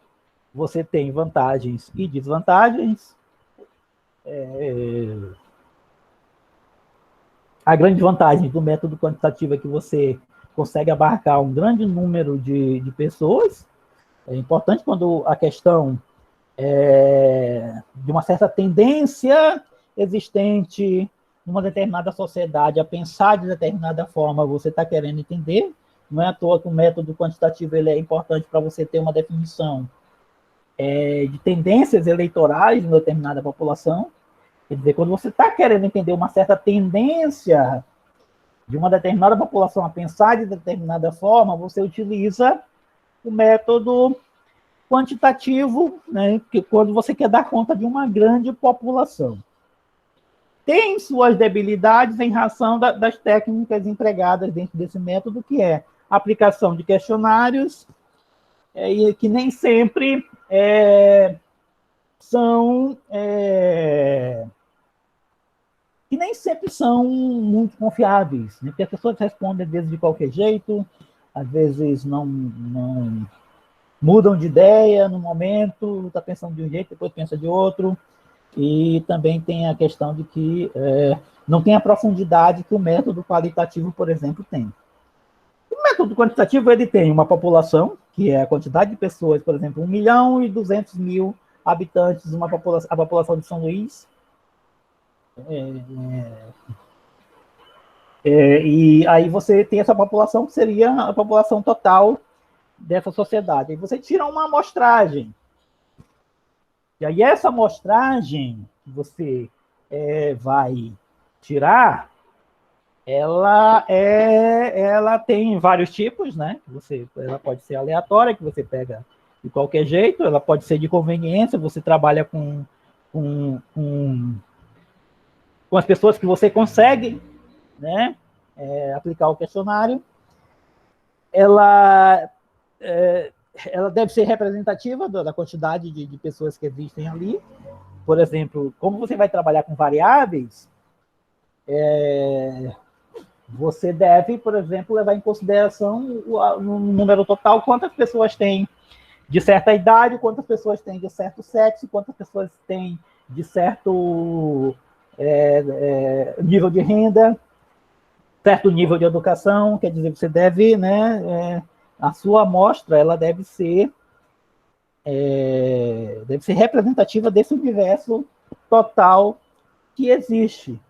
A: você tem vantagens e desvantagens. A grande vantagem do método quantitativo é que você consegue abarcar um grande número de pessoas. É importante quando a questão de uma certa tendência existente numa determinada sociedade a pensar de determinada forma, você está querendo entender. Não é à toa que o método quantitativo ele é importante para você ter uma definição de tendências eleitorais de uma determinada população. Quer dizer, quando você está querendo entender uma certa tendência de uma determinada população a pensar de determinada forma, você utiliza o método quantitativo, né, que quando você quer dar conta de uma grande população. Tem suas debilidades em razão das técnicas empregadas dentro desse método, que é a aplicação de questionários, e que nem sempre são que nem sempre são muito confiáveis, né? Porque as pessoas respondem, às vezes, de qualquer jeito, às vezes não mudam de ideia no momento, está pensando de um jeito, depois pensa de outro, e também tem a questão de que não tem a profundidade que o método qualitativo, por exemplo, tem. O método quantitativo, ele tem uma população, que é a quantidade de pessoas, por exemplo, 1.200.000 habitantes, a população de São Luís, e aí você tem essa população, que seria a população total dessa sociedade. Aí você tira uma amostragem. E aí essa amostragem que você vai tirar, ela tem vários tipos, né? Ela pode ser aleatória, que você pega de qualquer jeito, ela pode ser de conveniência, você trabalha com as pessoas que você consegue, né, aplicar o questionário. Ela deve ser representativa da quantidade de pessoas que existem ali. Por exemplo, como você vai trabalhar com variáveis, você deve, por exemplo, levar em consideração no número total quantas pessoas têm de certa idade, quantas pessoas têm de certo sexo, quantas pessoas têm de certo nível de renda, certo nível de educação. Quer dizer, você deve, né, a sua amostra, ela deve ser representativa desse universo total que existe.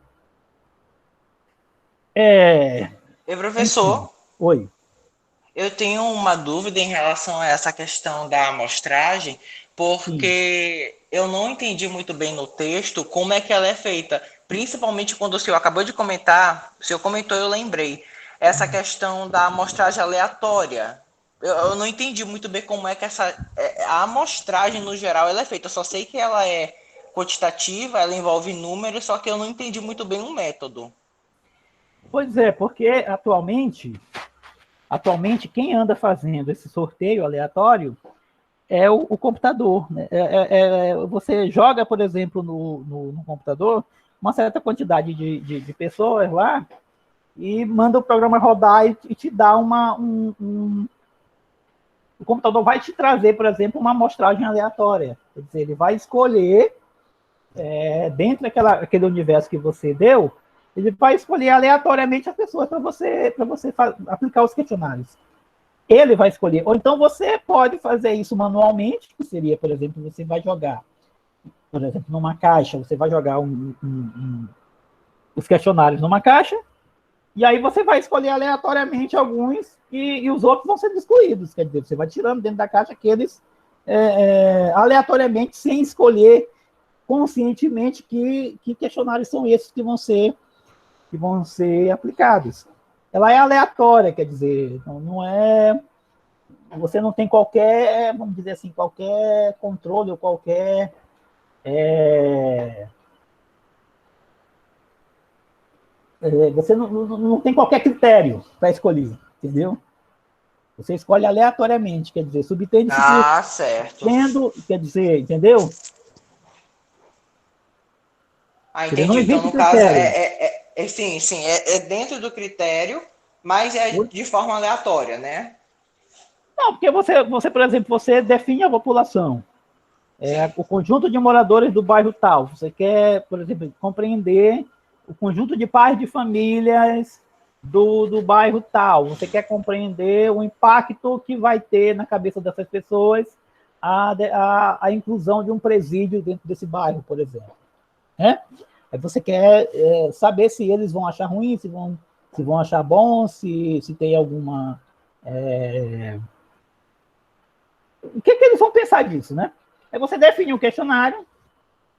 D: E professor,
A: oi.
D: Eu tenho uma dúvida em relação a essa questão da amostragem, porque eu não entendi muito bem no texto como é que ela é feita. Principalmente quando o senhor acabou de comentar, o senhor comentou, eu lembrei, essa questão da amostragem aleatória. Eu não entendi muito bem como é que a amostragem, no geral, ela é feita. Eu só sei que ela é quantitativa, ela envolve números, só que eu não entendi muito bem o método.
A: Pois é, porque atualmente quem anda fazendo esse sorteio aleatório é o computador, né? Você joga, por exemplo, no computador uma certa quantidade de pessoas lá e manda o programa rodar e te dá o computador vai te trazer, por exemplo, uma amostragem aleatória. Quer dizer, ele vai escolher, dentro daquele universo que você deu, ele vai escolher aleatoriamente as pessoas para você aplicar os questionários. Ele vai escolher. Ou então você pode fazer isso manualmente, que seria, por exemplo, você vai jogar, por exemplo, numa caixa, você vai jogar os questionários numa caixa, e aí você vai escolher aleatoriamente alguns e os outros vão ser excluídos. Quer dizer, você vai tirando dentro da caixa aqueles aleatoriamente, sem escolher conscientemente que questionários são esses que vão ser aplicados. Ela é aleatória, quer dizer, não é... Você não tem qualquer, vamos dizer assim, qualquer controle ou qualquer... você não tem qualquer critério para escolher, entendeu? Você escolhe aleatoriamente, quer dizer, subtende-se que...
D: certo.
A: Quer dizer, entendeu?
D: Entendi.
A: Não
D: então,
A: existe
D: no caso,
A: critério.
D: sim, é dentro do critério, mas é de forma aleatória, né?
A: Não, porque você, por exemplo, você define a população. O conjunto de moradores do bairro tal. Você quer, por exemplo, compreender o conjunto de pais de famílias do bairro tal. Você quer compreender o impacto que vai ter na cabeça dessas pessoas a inclusão de um presídio dentro desse bairro, por exemplo. Aí você quer saber se eles vão achar ruim, se vão achar bom, se tem alguma... O que eles vão pensar disso, né? Aí você define um questionário,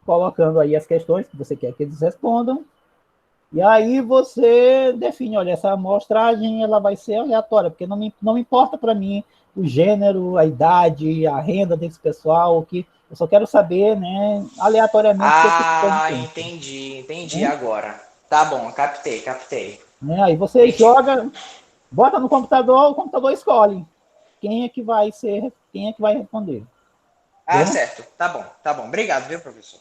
A: colocando aí as questões que você quer que eles respondam, e aí você define, olha, essa amostragem ela vai ser aleatória, porque não importa para mim o gênero, a idade, a renda desse pessoal, eu só quero saber, né, aleatoriamente...
D: Entendi agora. Tá bom, captei.
A: Aí você joga, bota no computador, o computador escolhe quem é que vai responder.
D: Certo. Tá bom. Obrigado, viu, professor?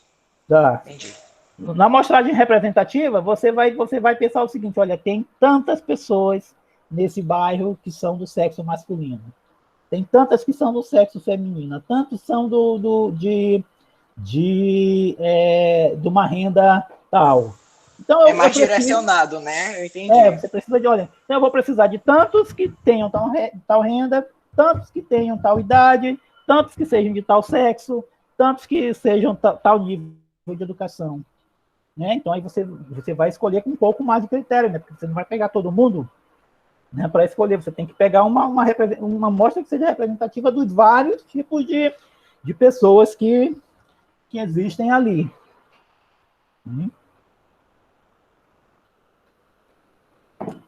A: Tá.
D: Entendi.
A: Na amostragem representativa, você vai pensar o seguinte, olha, tem tantas pessoas nesse bairro que são do sexo masculino, tem tantas que são do sexo feminino, tantos são de uma renda tal. Então,
D: é mais direcionado, né? Eu entendi.
A: Você precisa de, olha, então eu vou precisar de tantos que tenham tal renda, tantos que tenham tal idade, tantos que sejam de tal sexo, tantos que sejam tal nível de educação. Né? Então, aí você vai escolher com um pouco mais de critério, né? Porque você não vai pegar todo mundo, né, para escolher. Você tem que pegar uma amostra que seja representativa dos vários tipos de pessoas que existem ali.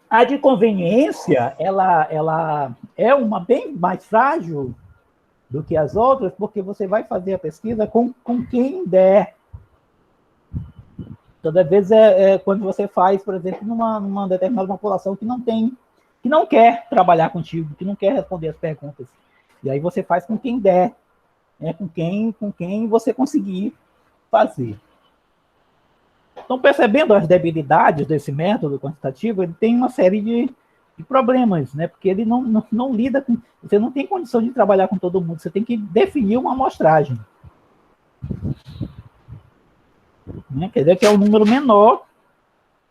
A: A de conveniência, ela é uma bem mais frágil do que as outras, porque você vai fazer a pesquisa com quem der. Toda vez quando você faz, por exemplo, numa determinada população que não quer trabalhar contigo, que não quer responder as perguntas. E aí você faz com quem der, né? com quem você conseguir fazer. Então, percebendo as debilidades desse método quantitativo, ele tem uma série de problemas, né? Porque ele não lida com... Você não tem condição de trabalhar com todo mundo, você tem que definir uma amostragem. Né? Quer dizer que é um número menor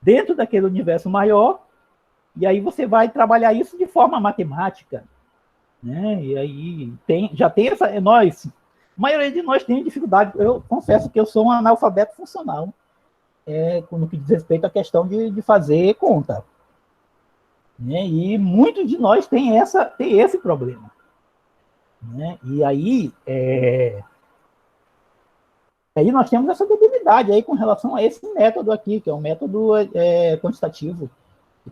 A: dentro daquele universo maior, e aí você vai trabalhar isso de forma matemática. Né? E aí já tem essa... a maioria de nós tem dificuldade. Eu confesso que eu sou um analfabeto funcional. No que diz respeito à questão de fazer conta. Né? E muitos de nós tem esse problema. Né? E aí nós temos essa debilidade aí com relação a esse método aqui, que é um método quantitativo, que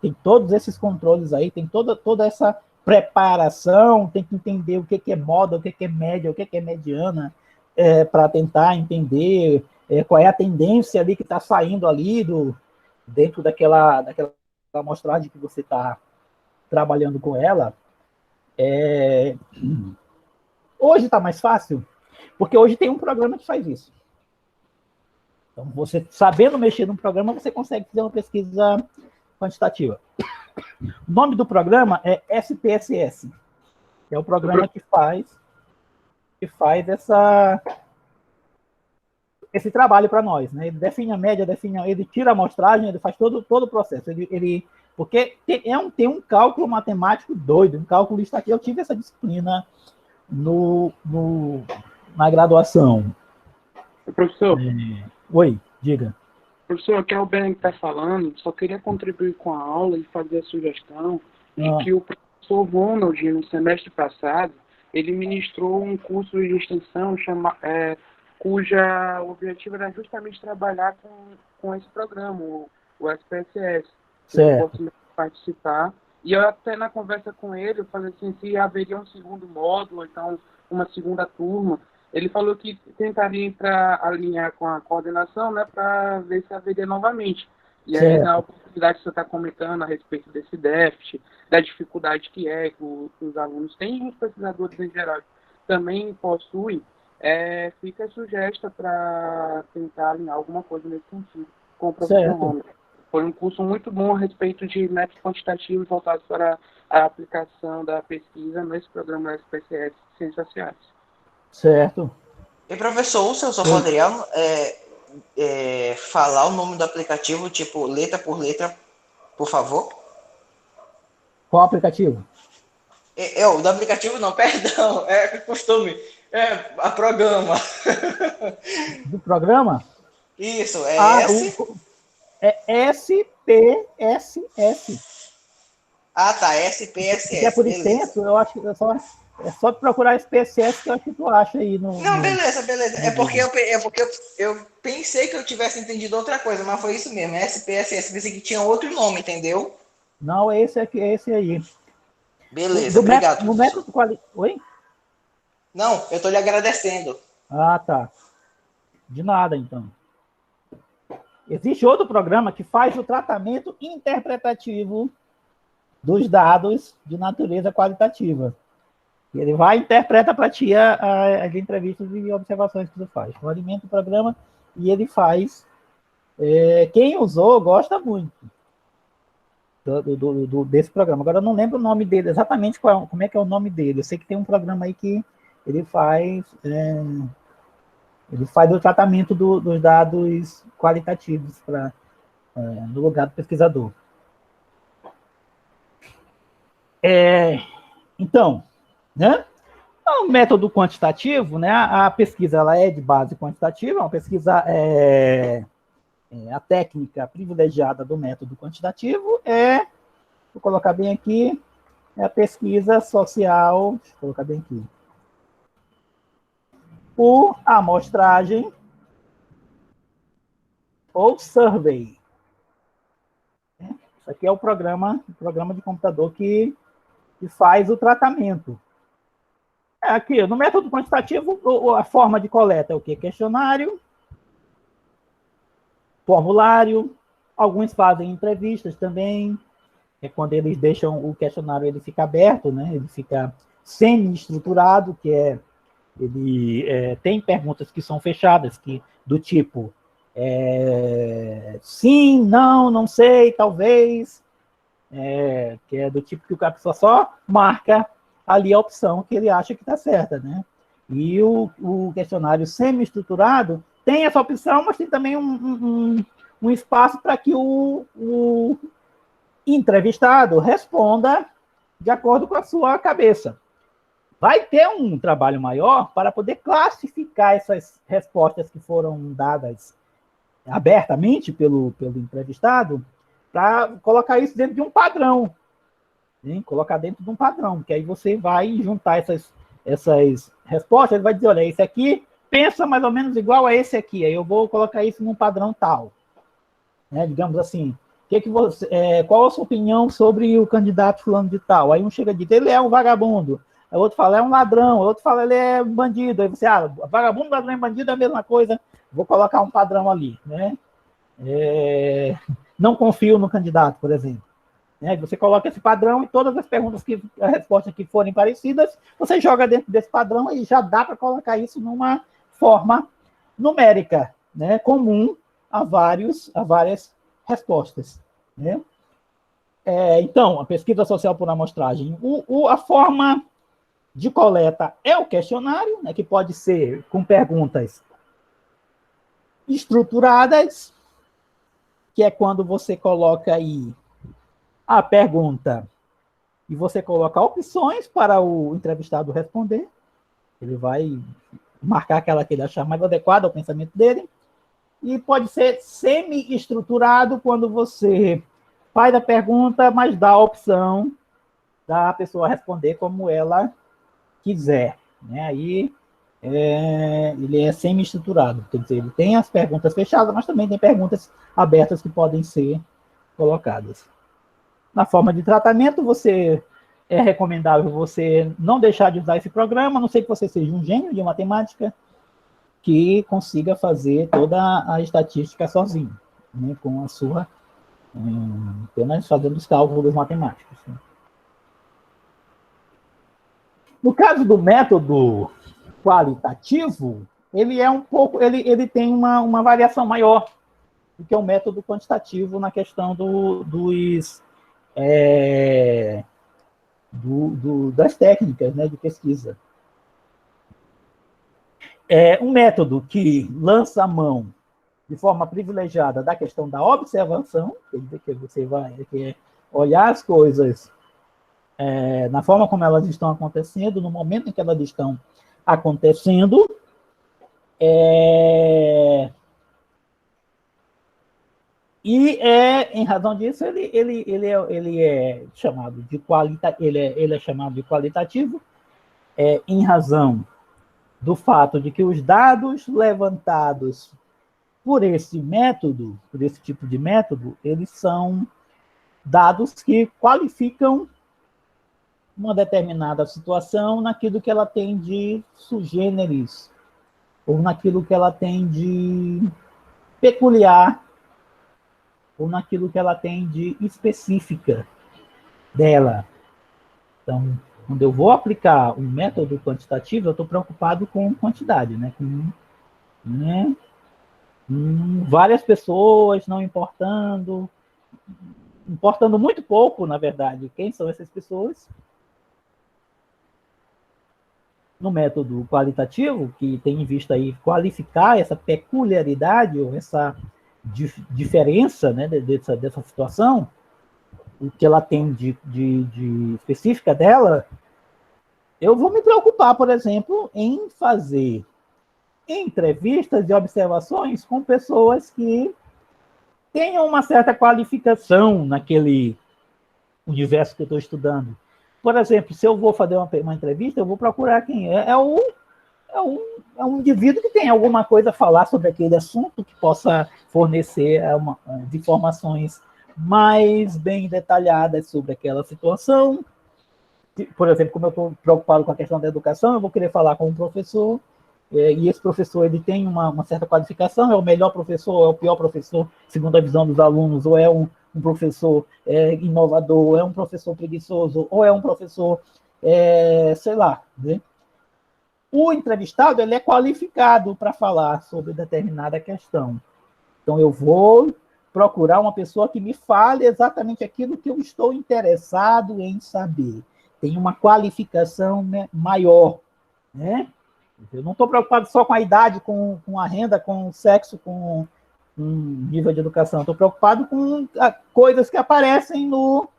A: tem todos esses controles aí, tem toda essa preparação, tem que entender o que é moda, o que é média, o que é mediana, para tentar entender qual é a tendência ali que está saindo ali dentro daquela amostragem que você está trabalhando com ela. Hoje está mais fácil, porque hoje tem um programa que faz isso. Então, você sabendo mexer num programa, você consegue fazer uma pesquisa quantitativa. O nome do programa é SPSS, que é o programa que faz esse trabalho para nós, né? Ele define a média, ele tira a amostragem, ele faz todo o processo. Porque tem um cálculo matemático doido, um cálculo estatístico. Eu tive essa disciplina na graduação.
E: Professor.
A: Oi, diga.
E: Professor, aqui é o Ben que está falando. Só queria contribuir com a aula e fazer a sugestão de que o professor Ronald, no semestre passado, ele ministrou um curso de extensão cuja objetivo era justamente trabalhar com esse programa, o SPSS. Eu posso participar. E eu até na conversa com ele, eu falei assim, se haveria um segundo módulo, então uma segunda turma. Ele falou que tentaria alinhar com a coordenação, né, para ver se haveria novamente. E aí, na oportunidade que você está comentando a respeito desse déficit, da dificuldade que os alunos têm, e os pesquisadores em geral também possuem, fica sugesta para tentar alinhar alguma coisa nesse sentido com o professor Ronald. Foi um curso muito bom a respeito de métodos quantitativos voltados para a aplicação da pesquisa nesse programa SPSS Ciências Sociais.
D: Certo. E professor, o senhor só poderia falar o nome do aplicativo, tipo, letra por letra, por favor?
A: Qual aplicativo?
D: O do aplicativo não, perdão, é costume. A programa.
A: Do programa?
D: Isso,
A: é SPSS.
D: Ah, tá, SPSS.
A: Que é por extenso, eu acho que é só procurar SPSS que eu acho que tu acha aí. Não,
D: beleza. É porque eu pensei que eu tivesse entendido outra coisa, mas foi isso mesmo, SPSS. Pensei que tinha outro nome, entendeu?
A: Não, é esse aí.
D: Beleza, obrigado.
A: No método Oi?
D: Não, eu tô lhe agradecendo.
A: Ah, tá. De nada, então. Existe outro programa que faz o tratamento interpretativo dos dados de natureza qualitativa. Ele vai e interpreta para ti as entrevistas e observações que tu faz. Tu alimenta o programa e ele faz... quem usou gosta muito desse programa. Agora eu não lembro o nome dele, exatamente como é que é o nome dele. Eu sei que tem um programa aí que ele faz o tratamento dos dados qualitativos no lugar do pesquisador. Então, né? O método quantitativo, né? A pesquisa ela é de base quantitativa, uma pesquisa a técnica privilegiada do método quantitativo vou colocar bem aqui, é a pesquisa social, deixa eu colocar bem aqui, por amostragem ou survey. Isso aqui é o programa de computador que faz o tratamento. Aqui, no método quantitativo, a forma de coleta é o quê? Questionário, formulário, alguns fazem entrevistas também, quando eles deixam o questionário, ele fica aberto, né? Ele fica semi-estruturado, ele tem perguntas que são fechadas, do tipo sim, não sei, talvez, que é do tipo que a pessoa só marca ali a opção que ele acha que está certa, né? E o questionário semi-estruturado tem essa opção, mas tem também um espaço para que o entrevistado responda de acordo com a sua cabeça. Vai ter um trabalho maior para poder classificar essas respostas que foram dadas abertamente pelo entrevistado, para colocar isso dentro de um padrão. Né? Colocar dentro de um padrão, que aí você vai juntar essas respostas, ele vai dizer, olha, esse aqui pensa mais ou menos igual a esse aqui, aí eu vou colocar isso num padrão tal. Né? Digamos assim, qual a sua opinião sobre o candidato fulano de tal? Aí um chega e diz, ele é um vagabundo. Aí outro fala, é um ladrão. Aí outro fala, ele é bandido. Aí você, vagabundo, ladrão e bandido é a mesma coisa. Vou colocar um padrão ali. Né? Não confio no candidato, por exemplo. Né? Você coloca esse padrão e todas as perguntas, as respostas que forem parecidas, você joga dentro desse padrão e já dá para colocar isso numa forma numérica, né? Comum a várias respostas. Né? Então, a pesquisa social por amostragem, a forma de coleta é o questionário, né, que pode ser com perguntas estruturadas, que é quando você coloca aí a pergunta e você coloca opções para o entrevistado responder. Ele vai marcar aquela que ele achar mais adequada ao pensamento dele. E pode ser semi-estruturado quando você faz a pergunta, mas dá a opção da pessoa responder como ela quiser. Né? Aí ele é semi-estruturado. Quer dizer, ele tem as perguntas fechadas, mas também tem perguntas abertas que podem ser colocadas. Na forma de tratamento, é recomendável você não deixar de usar esse programa, a não ser que você seja um gênio de matemática, que consiga fazer toda a estatística sozinho, né, com a sua, apenas fazendo os cálculos matemáticos. Né. No caso do método qualitativo, ele é ele tem uma variação maior do que o método quantitativo na questão das técnicas, né, de pesquisa. Um método que lança a mão de forma privilegiada da questão da observação, quer dizer que você vai olhar as coisas na forma como elas estão acontecendo, no momento em que elas estão acontecendo, e em razão disso ele é chamado de ele é chamado de qualitativo, em razão do fato de que os dados levantados por esse método, por esse tipo de método, eles são dados que qualificam uma determinada situação naquilo que ela tem de sui generis, ou naquilo que ela tem de peculiar, ou naquilo que ela tem de específica dela. Então, quando eu vou aplicar um método quantitativo, eu estou preocupado com quantidade, né? várias pessoas, não importando muito pouco, na verdade, quem são essas pessoas. No método qualitativo, que tem em vista aí qualificar essa peculiaridade ou essa diferença, né, dessa situação, o que ela tem de específica dela, eu vou me preocupar, por exemplo, em fazer entrevistas e observações com pessoas que tenham uma certa qualificação naquele universo que eu estou estudando. Por exemplo, se eu vou fazer uma entrevista, eu vou procurar quem é. É um indivíduo que tem alguma coisa a falar sobre aquele assunto, que possa fornecer informações mais bem detalhadas sobre aquela situação. Por exemplo, como eu estou preocupado com a questão da educação, eu vou querer falar com um professor, e esse professor ele tem uma certa qualificação, é o melhor professor, é o pior professor, segundo a visão dos alunos, ou é um professor inovador, ou é um professor preguiçoso, ou é um professor, sei lá, né? O entrevistado ele é qualificado para falar sobre determinada questão. Então, eu vou procurar uma pessoa que me fale exatamente aquilo que eu estou interessado em saber. Tem uma qualificação, né, maior, né? Eu não estou preocupado só com a idade, com a renda, com o sexo, com nível de educação. Estou preocupado com coisas que aparecem no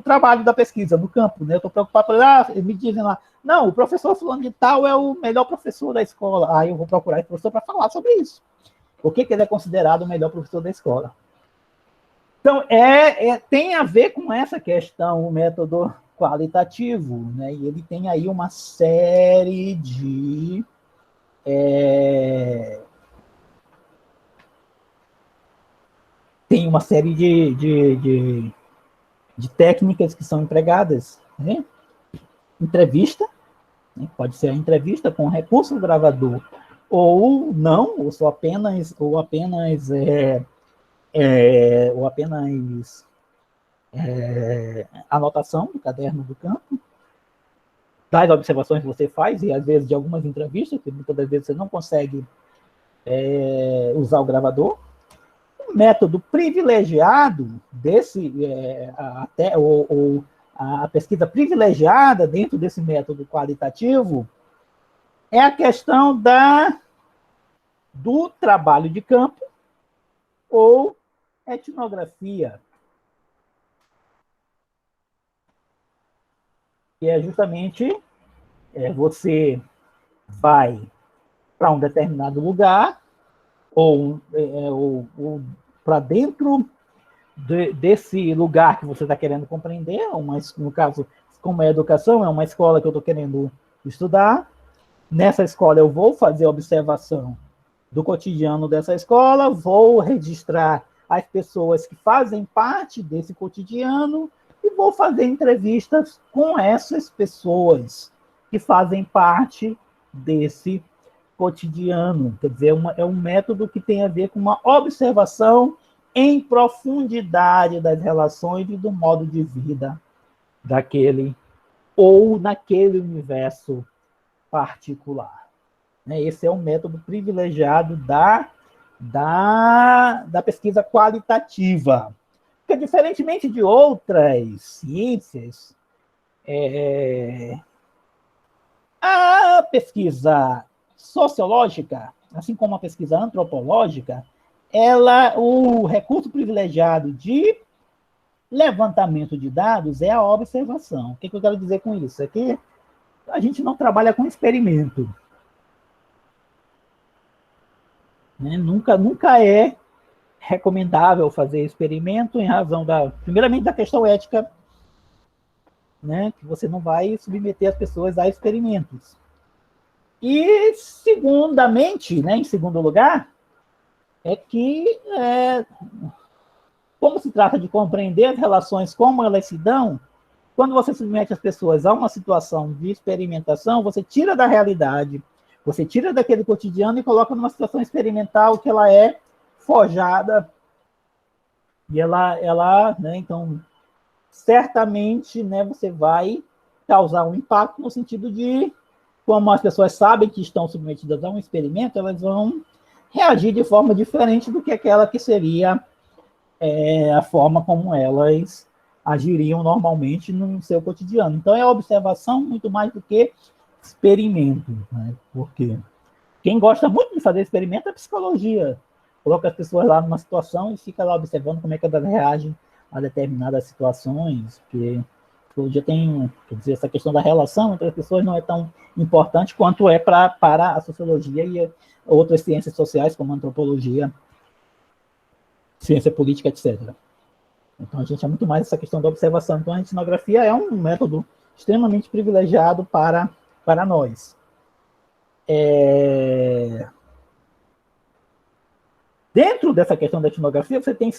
A: trabalho da pesquisa, no campo. Né? Estou preocupado, me dizem lá, não, o professor fulano de tal é o melhor professor da escola. Aí eu vou procurar esse professor para falar sobre isso. Por que ele é considerado o melhor professor da escola? Então, tem a ver com essa questão, o método qualitativo, né? E ele tem aí uma série de técnicas que são empregadas, né? Entrevista, né? Pode ser a entrevista com recurso gravador, ou não, ou apenas anotação do caderno do campo, das observações que você faz, e às vezes de algumas entrevistas, que muitas das vezes você não consegue usar o gravador. Um método privilegiado a pesquisa privilegiada dentro desse método qualitativo é a questão do trabalho de campo ou etnografia, que é justamente você vai para um determinado lugar ou para dentro desse lugar que você está querendo compreender, mas no caso, como é a educação, é uma escola que eu estou querendo estudar. Nessa escola eu vou fazer observação do cotidiano dessa escola, vou registrar as pessoas que fazem parte desse cotidiano e vou fazer entrevistas com essas pessoas que fazem parte desse cotidiano. Quer dizer, é um método que tem a ver com uma observação em profundidade das relações e do modo de vida daquele ou naquele universo particular. Esse é um método privilegiado da pesquisa qualitativa. Porque, diferentemente de outras ciências, a pesquisa sociológica, assim como a pesquisa antropológica, o recurso privilegiado de levantamento de dados é a observação. O que eu quero dizer com isso? É que a gente não trabalha com experimento. Né? Nunca é recomendável fazer experimento em razão primeiramente, da questão ética, né? Que você não vai submeter as pessoas a experimentos. E, segundamente, né, em segundo lugar, é que, como se trata de compreender as relações como elas se dão, quando você submete as pessoas a uma situação de experimentação, você tira da realidade, você tira daquele cotidiano e coloca numa situação experimental que ela é forjada. E ela, né, então, certamente, né, você vai causar um impacto no sentido de, como as pessoas sabem que estão submetidas a um experimento, elas vão reagir de forma diferente do que aquela que seria a forma como elas agiriam normalmente no seu cotidiano. Então, é observação muito mais do que experimento, né? Porque quem gosta muito de fazer experimento é a psicologia. Coloca as pessoas lá numa situação e fica lá observando como é que elas reagem a determinadas situações, porque hoje já tem, quer dizer, essa questão da relação entre as pessoas não é tão importante quanto é para a sociologia e outras ciências sociais, como a antropologia, ciência política, etc. Então, a gente é muito mais essa questão da observação. Então, a etnografia é um método extremamente privilegiado para nós. Dentro dessa questão da etnografia, você tem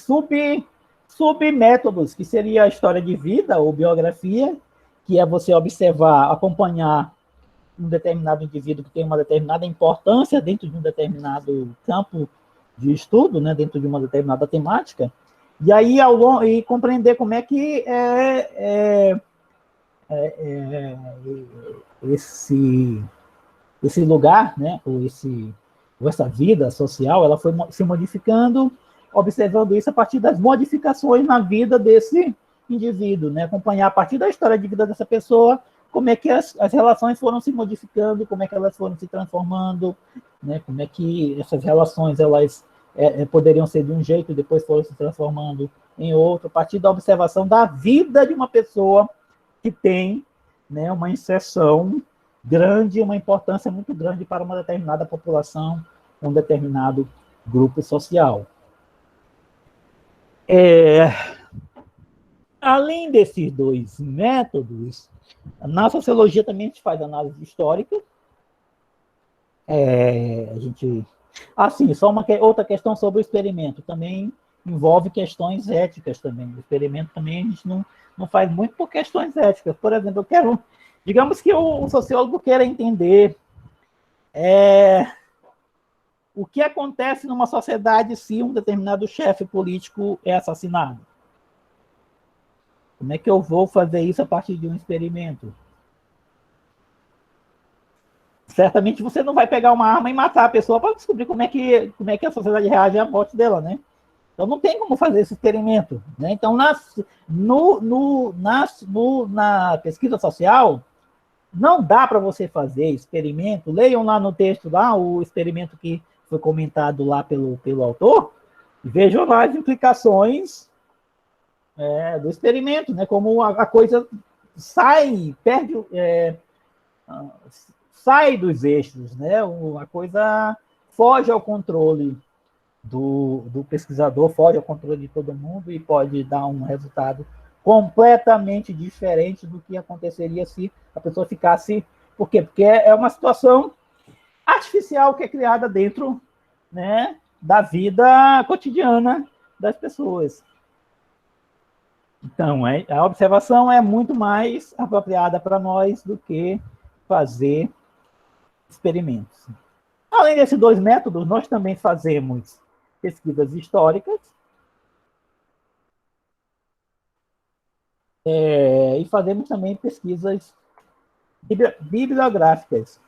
A: submétodos, que seria a história de vida ou biografia, que é você observar, acompanhar um determinado indivíduo que tem uma determinada importância dentro de um determinado campo de estudo, né, dentro de uma determinada temática, e aí e compreender como é que esse lugar, né, ou essa vida social, ela foi se modificando, observando isso a partir das modificações na vida desse indivíduo, né, acompanhar a partir da história de vida dessa pessoa, como é que as relações foram se modificando, como é que elas foram se transformando, né, como é que essas relações elas poderiam ser de um jeito e depois foram se transformando em outro, a partir da observação da vida de uma pessoa que tem, né, uma inserção grande, uma importância muito grande para uma determinada população, um determinado grupo social. Além desses dois métodos, na sociologia também a gente faz análise histórica. A gente... Assim, só outra questão sobre o experimento. Também envolve questões éticas também. O experimento também a gente não faz muito por questões éticas. Por exemplo, digamos que o sociólogo queira entender o que acontece numa sociedade se um determinado chefe político é assassinado. Como é que eu vou fazer isso a partir de um experimento? Certamente você não vai pegar uma arma e matar a pessoa para descobrir como é que a sociedade reage à morte dela, né? Então não tem como fazer esse experimento, né? Então na pesquisa social não dá para você fazer experimento. Leiam lá no texto lá o experimento que foi comentado lá pelo autor e vejam lá as implicações do experimento, né? Como a coisa sai dos eixos, né? A coisa foge ao controle do pesquisador, foge ao controle de todo mundo e pode dar um resultado completamente diferente do que aconteceria se a pessoa ficasse... Por quê? Porque é uma situação artificial que é criada dentro, né, da vida cotidiana das pessoas. Então, a observação é muito mais apropriada para nós do que fazer experimentos. Além desses dois métodos, nós também fazemos pesquisas históricas e fazemos também pesquisas bibliográficas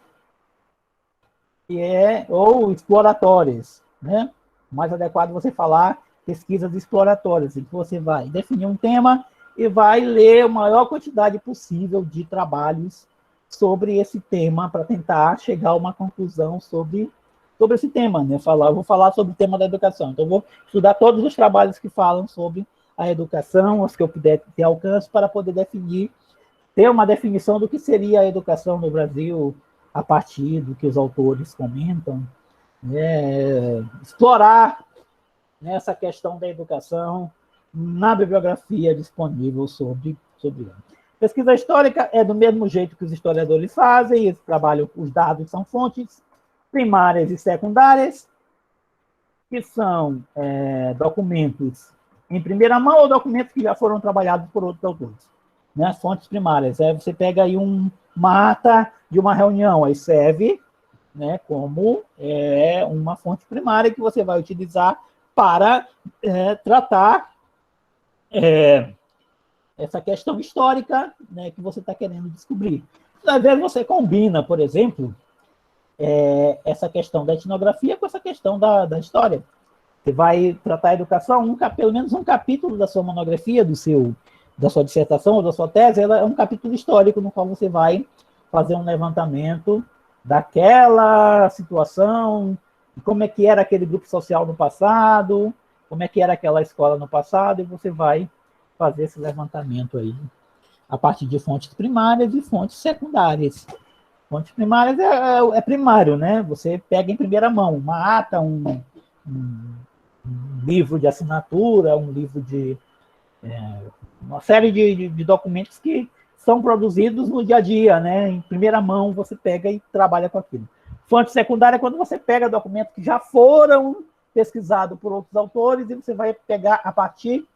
A: ou exploratórias, né? Mais adequado você falar pesquisas exploratórias, em que você vai definir um tema e vai ler a maior quantidade possível de trabalhos sobre esse tema para tentar chegar a uma conclusão sobre esse tema, né? Eu vou falar sobre o tema da educação. Então, eu vou estudar todos os trabalhos que falam sobre a educação, os que eu puder ter alcance, para poder ter uma definição do que seria a educação no Brasil a partir do que os autores comentam, explorar essa questão da educação na bibliografia disponível sobre ela. Pesquisa histórica é do mesmo jeito que os historiadores fazem, eles trabalham, os dados são fontes primárias e secundárias, que são documentos em primeira mão ou documentos que já foram trabalhados por outros autores. Né? As fontes primárias, você pega aí uma ata de uma reunião, aí serve, né, como uma fonte primária que você vai utilizar para tratar essa questão histórica, né, que você está querendo descobrir. Às vezes você combina, por exemplo, essa questão da etnografia com essa questão da história. Você vai tratar a educação, pelo menos um capítulo da sua monografia, da sua dissertação ou da sua tese, ela é um capítulo histórico no qual você vai fazer um levantamento daquela situação, como é que era aquele grupo social no passado, como é que era aquela escola no passado, e você vai fazer esse levantamento aí, a partir de fontes primárias e fontes secundárias. Fontes primárias é primário, né? Você pega em primeira mão uma ata, um livro de assinatura, um livro uma série de documentos que são produzidos no dia a dia, né? Em primeira mão você pega e trabalha com aquilo. Fonte secundária é quando você pega documentos que já foram pesquisados por outros autores e você vai pegar a partir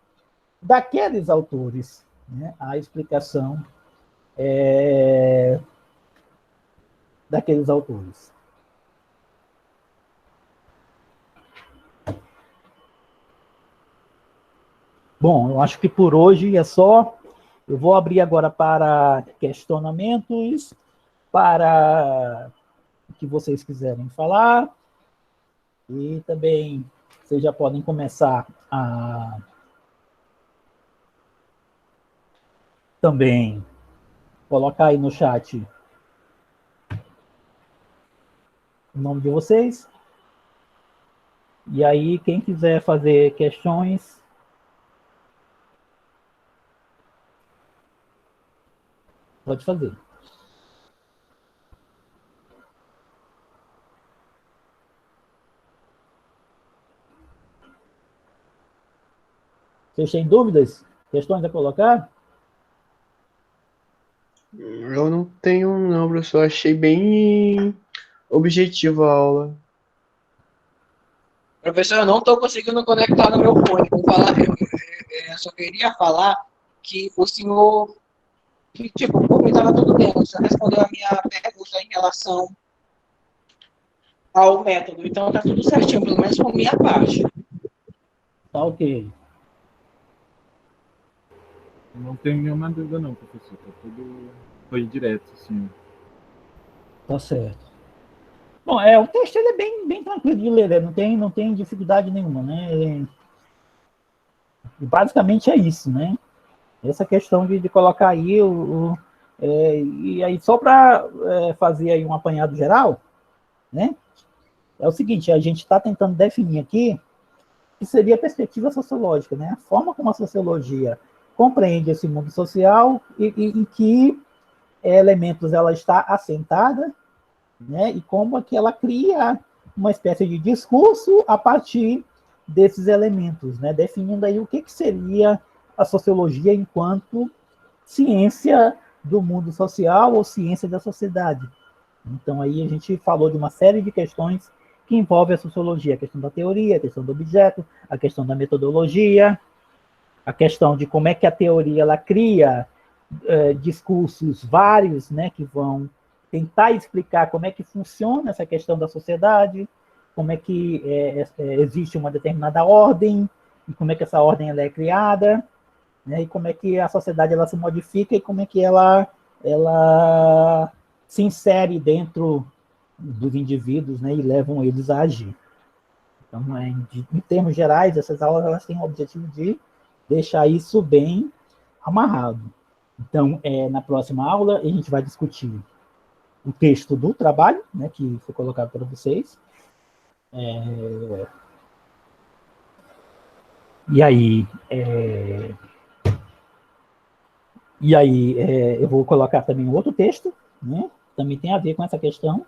A: daqueles autores, né? A explicação daqueles autores. Bom, eu acho que por hoje é só. Eu vou abrir agora para questionamentos, para o que vocês quiserem falar. E também vocês já podem começar a também colocar aí no chat o nome de vocês. E aí, quem quiser fazer questões, pode fazer. Vocês têm dúvidas? Questões a colocar?
B: Eu não tenho, não, professor. Achei bem objetiva a aula.
D: Professor, eu não estou conseguindo conectar no meu fone. Eu só queria falar que o senhor, que, tipo, por mim estava tudo bem, o senhor respondeu a minha pergunta em relação ao método. Então está tudo certinho, pelo menos por minha parte.
A: Tá ok.
F: Não tenho nenhuma dúvida não, professor. Tá tudo... Foi direto, sim.
A: Tá certo. Bom, o texto ele é bem tranquilo de ler, né? Não tem dificuldade nenhuma, né? E basicamente é isso, né? Essa questão de colocar aí e aí só para fazer aí um apanhado geral, né? É o seguinte, a gente está tentando definir aqui o que seria a perspectiva sociológica, né? A forma como a sociologia compreende esse mundo social e em que elementos ela está assentada, né? E como é que ela cria uma espécie de discurso a partir desses elementos, né? Definindo aí o que seria a sociologia enquanto ciência do mundo social ou ciência da sociedade. Então aí a gente falou de uma série de questões que envolvem a sociologia, a questão da teoria, a questão do objeto, a questão da metodologia, a questão de como é que a teoria ela cria discursos vários, né, que vão tentar explicar como é que funciona essa questão da sociedade, como é que existe uma determinada ordem, e como é que essa ordem ela é criada, né, e como é que a sociedade ela se modifica e como é que ela se insere dentro dos indivíduos, né, e levam eles a agir. Então, em termos gerais, essas aulas elas têm o objetivo de deixar isso bem amarrado. Então, na próxima aula, a gente vai discutir o texto do trabalho, né, que foi colocado para vocês. E aí, eu vou colocar também outro texto, né, também tem a ver com essa questão,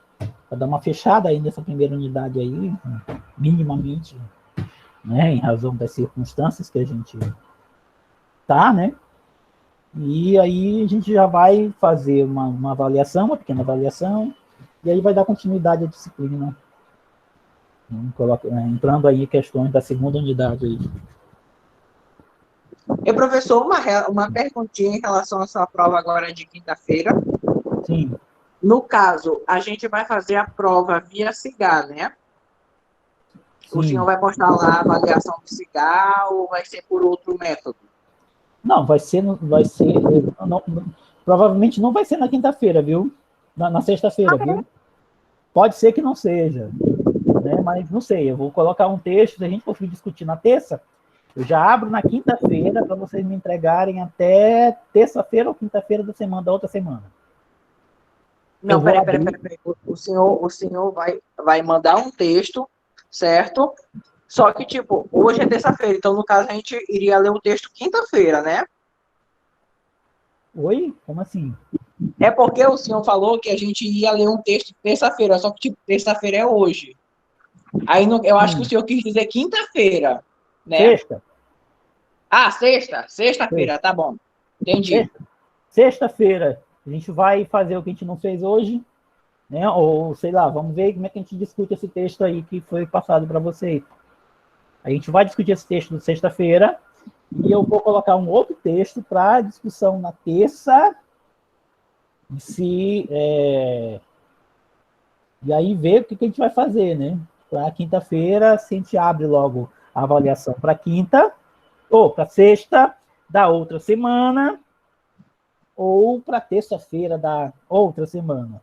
A: para dar uma fechada aí nessa primeira unidade aí, minimamente, né, em razão das circunstâncias que a gente tá, né? E aí a gente já vai fazer uma avaliação, uma pequena avaliação, e aí vai dar continuidade à disciplina. Entrando aí questões da segunda unidade aí.
D: E, professor, uma perguntinha em relação à sua prova agora de quinta-feira.
A: Sim.
D: No caso, a gente vai fazer a prova via CIGAR, né? Sim. O senhor vai postar lá a avaliação do CIGAR ou vai ser por outro método?
A: Não, provavelmente não vai ser na quinta-feira, viu? Na sexta-feira, viu? Pode ser que não seja, né? Mas não sei, eu vou colocar um texto, se a gente conseguir discutir na terça, eu já abro na quinta-feira para vocês me entregarem até terça-feira ou quinta-feira da outra semana.
G: Não, peraí. O senhor vai mandar um texto, certo? Só que, tipo, hoje é terça-feira, então, no caso, a gente iria ler o texto quinta-feira, né?
A: Oi? Como assim?
G: É porque o senhor falou que a gente ia ler um texto terça-feira, só que, tipo, terça-feira é hoje. Aí, eu acho que o senhor quis dizer quinta-feira, né?
A: Sexta.
G: Ah, sexta-feira, tá bom. Entendi.
A: Sexta-feira, a gente vai fazer o que a gente não fez hoje, né? Ou, sei lá, vamos ver como é que a gente discute esse texto aí que foi passado para vocês. A gente vai discutir esse texto na sexta-feira e eu vou colocar um outro texto para discussão na terça. E aí ver o que a gente vai fazer, né? Para quinta-feira, se a gente abre logo a avaliação para quinta, ou para sexta da outra semana, ou para terça-feira da outra semana.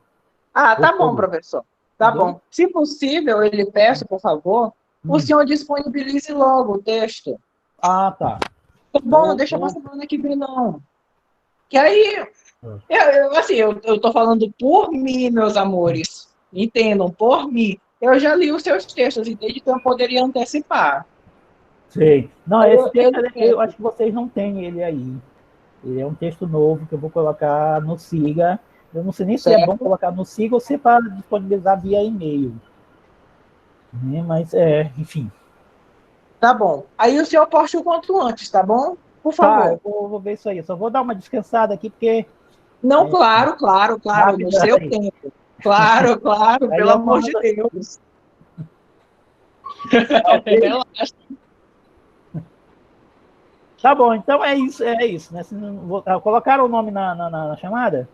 G: Ah, tá bom, professor. Tá bom. Se possível, eu lhe peço, por favor, o senhor disponibilize logo o texto.
A: Ah, tá.
G: Tá bom, não deixa pra semana que vem, não. Que aí, eu tô falando por mim, meus amores. Entendam, por mim. Eu já li os seus textos, entende? Então eu poderia antecipar.
A: Sei. Não, esse texto, eu acho que vocês não têm ele aí. Ele é um texto novo que eu vou colocar no Siga. Eu não sei nem se é bom colocar no Siga ou se é para disponibilizar via e-mail. Mas, enfim.
G: Tá bom. Aí o senhor poste o quanto antes, tá bom? Por favor.
A: Tá, eu vou ver isso aí. Eu só vou dar uma descansada aqui, porque...
G: Não, claro, no seu tempo. Claro, pelo amor de Deus. Relaxa.
A: Tá bom, então é isso, né? Colocaram o nome na chamada?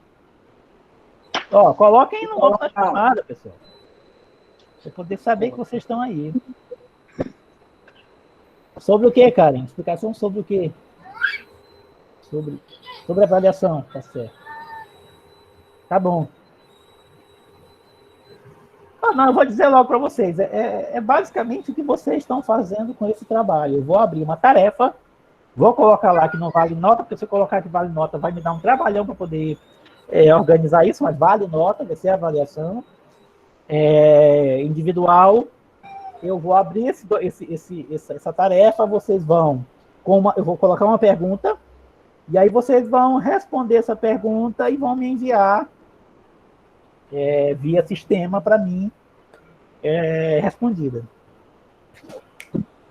A: Ó, coloquem o nome na chamada, pessoal. Pra poder saber que vocês estão aí. Sobre o que, Karen? Explicação sobre o quê? Sobre a avaliação, tá certo. Tá bom. Não, eu vou dizer logo para vocês. É basicamente o que vocês estão fazendo com esse trabalho. Eu vou abrir uma tarefa, vou colocar lá que não vale nota, porque se eu colocar que vale nota, vai me dar um trabalhão para poder organizar isso, mas vale nota, vai ser a avaliação individual. Eu vou abrir essa tarefa, vocês vão... eu vou colocar uma pergunta, e aí vocês vão responder essa pergunta e vão me enviar via sistema para mim respondida.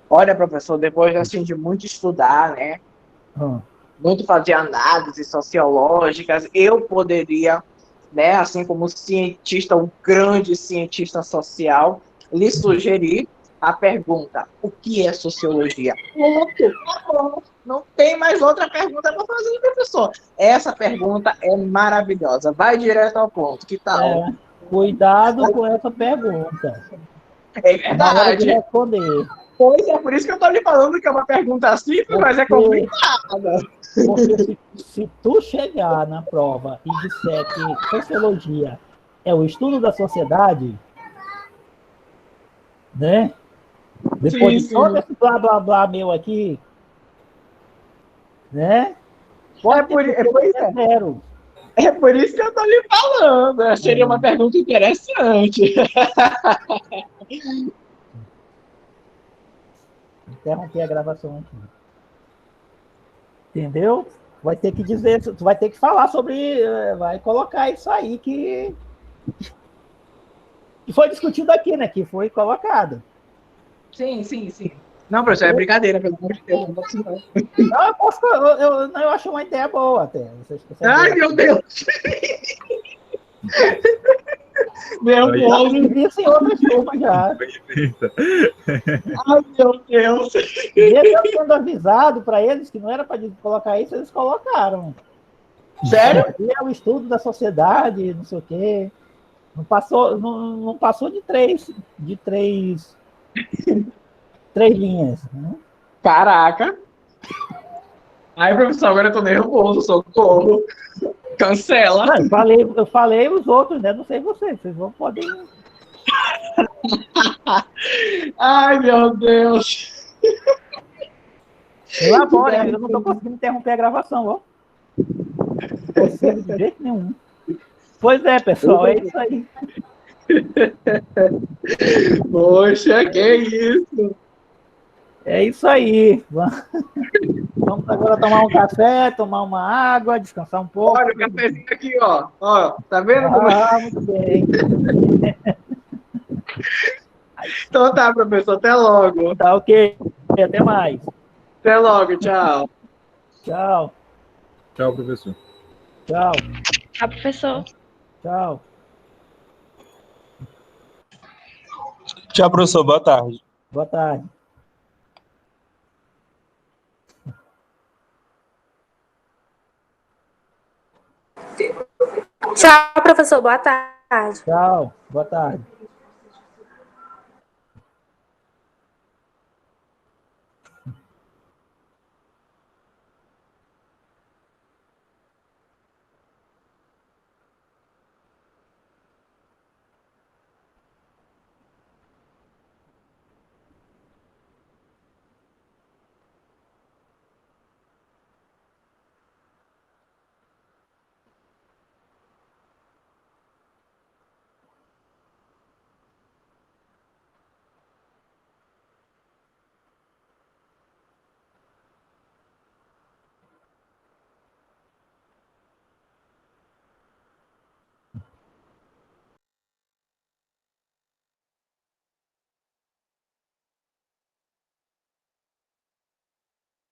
G: Olha, professor, depois assim, de muito estudar, né? Muito fazer análises sociológicas, eu poderia, né, assim como cientista, um grande cientista social, lhe sugerir a pergunta: o que é sociologia? Tá bom. Não tem mais outra pergunta para fazer, professor. Essa pergunta é maravilhosa. Vai direto ao ponto. Que tal?
A: Cuidado com essa pergunta.
G: É verdade.
A: Na hora de responder.
G: Pois é, por isso que eu estou lhe falando que é uma pergunta simples, mas é complicada.
A: Porque se tu chegar na prova e disser que sociologia é o estudo da sociedade, né? Depois de todo esse blá blá blá meu aqui, né? Zero.
G: É por isso que eu estou lhe falando. Seria uma pergunta interessante.
A: Interromper a gravação aqui. Entendeu? Vai ter que dizer, tu vai ter que falar sobre, vai colocar isso aí que foi discutido aqui, né? Que foi colocado.
G: Sim. Não, professor, é brincadeira, pelo amor de Deus.
A: Não, eu acho uma ideia boa até.
G: Ai, meu Deus! Meu Deus!
A: Existem outras turmas já.
G: Ai, meu Deus!
A: Mesmo eu sendo avisado para eles que não era para colocar isso, eles colocaram.
G: Sério?
A: É o estudo da sociedade, não sei o quê. Não passou de três linhas. Né?
G: Caraca! Ai, professor, agora eu tô nervoso, socorro. Cancela.
A: Não, eu falei os outros, né? Não sei vocês. Vocês podem
G: Ai, meu Deus.
A: Elabora, eu não tô conseguindo interromper a gravação, ó. Não consigo de jeito nenhum. Pois é, pessoal, é isso aí.
G: Poxa, que isso?
A: É isso aí. Vamos agora tomar um café, tomar uma água, descansar um pouco.
G: Olha o cafezinho aqui, ó. Ó, tá vendo?
A: Muito bem.
G: Então tá, professor, até logo.
A: Tá ok. Até mais.
G: Até logo, tchau.
A: Tchau.
F: Tchau, professor.
A: Tchau.
C: Tchau, professor.
A: Tchau.
H: Tchau, professor. Boa tarde.
A: Boa tarde.
I: Tchau, professor. Boa tarde.
A: Tchau. Boa tarde.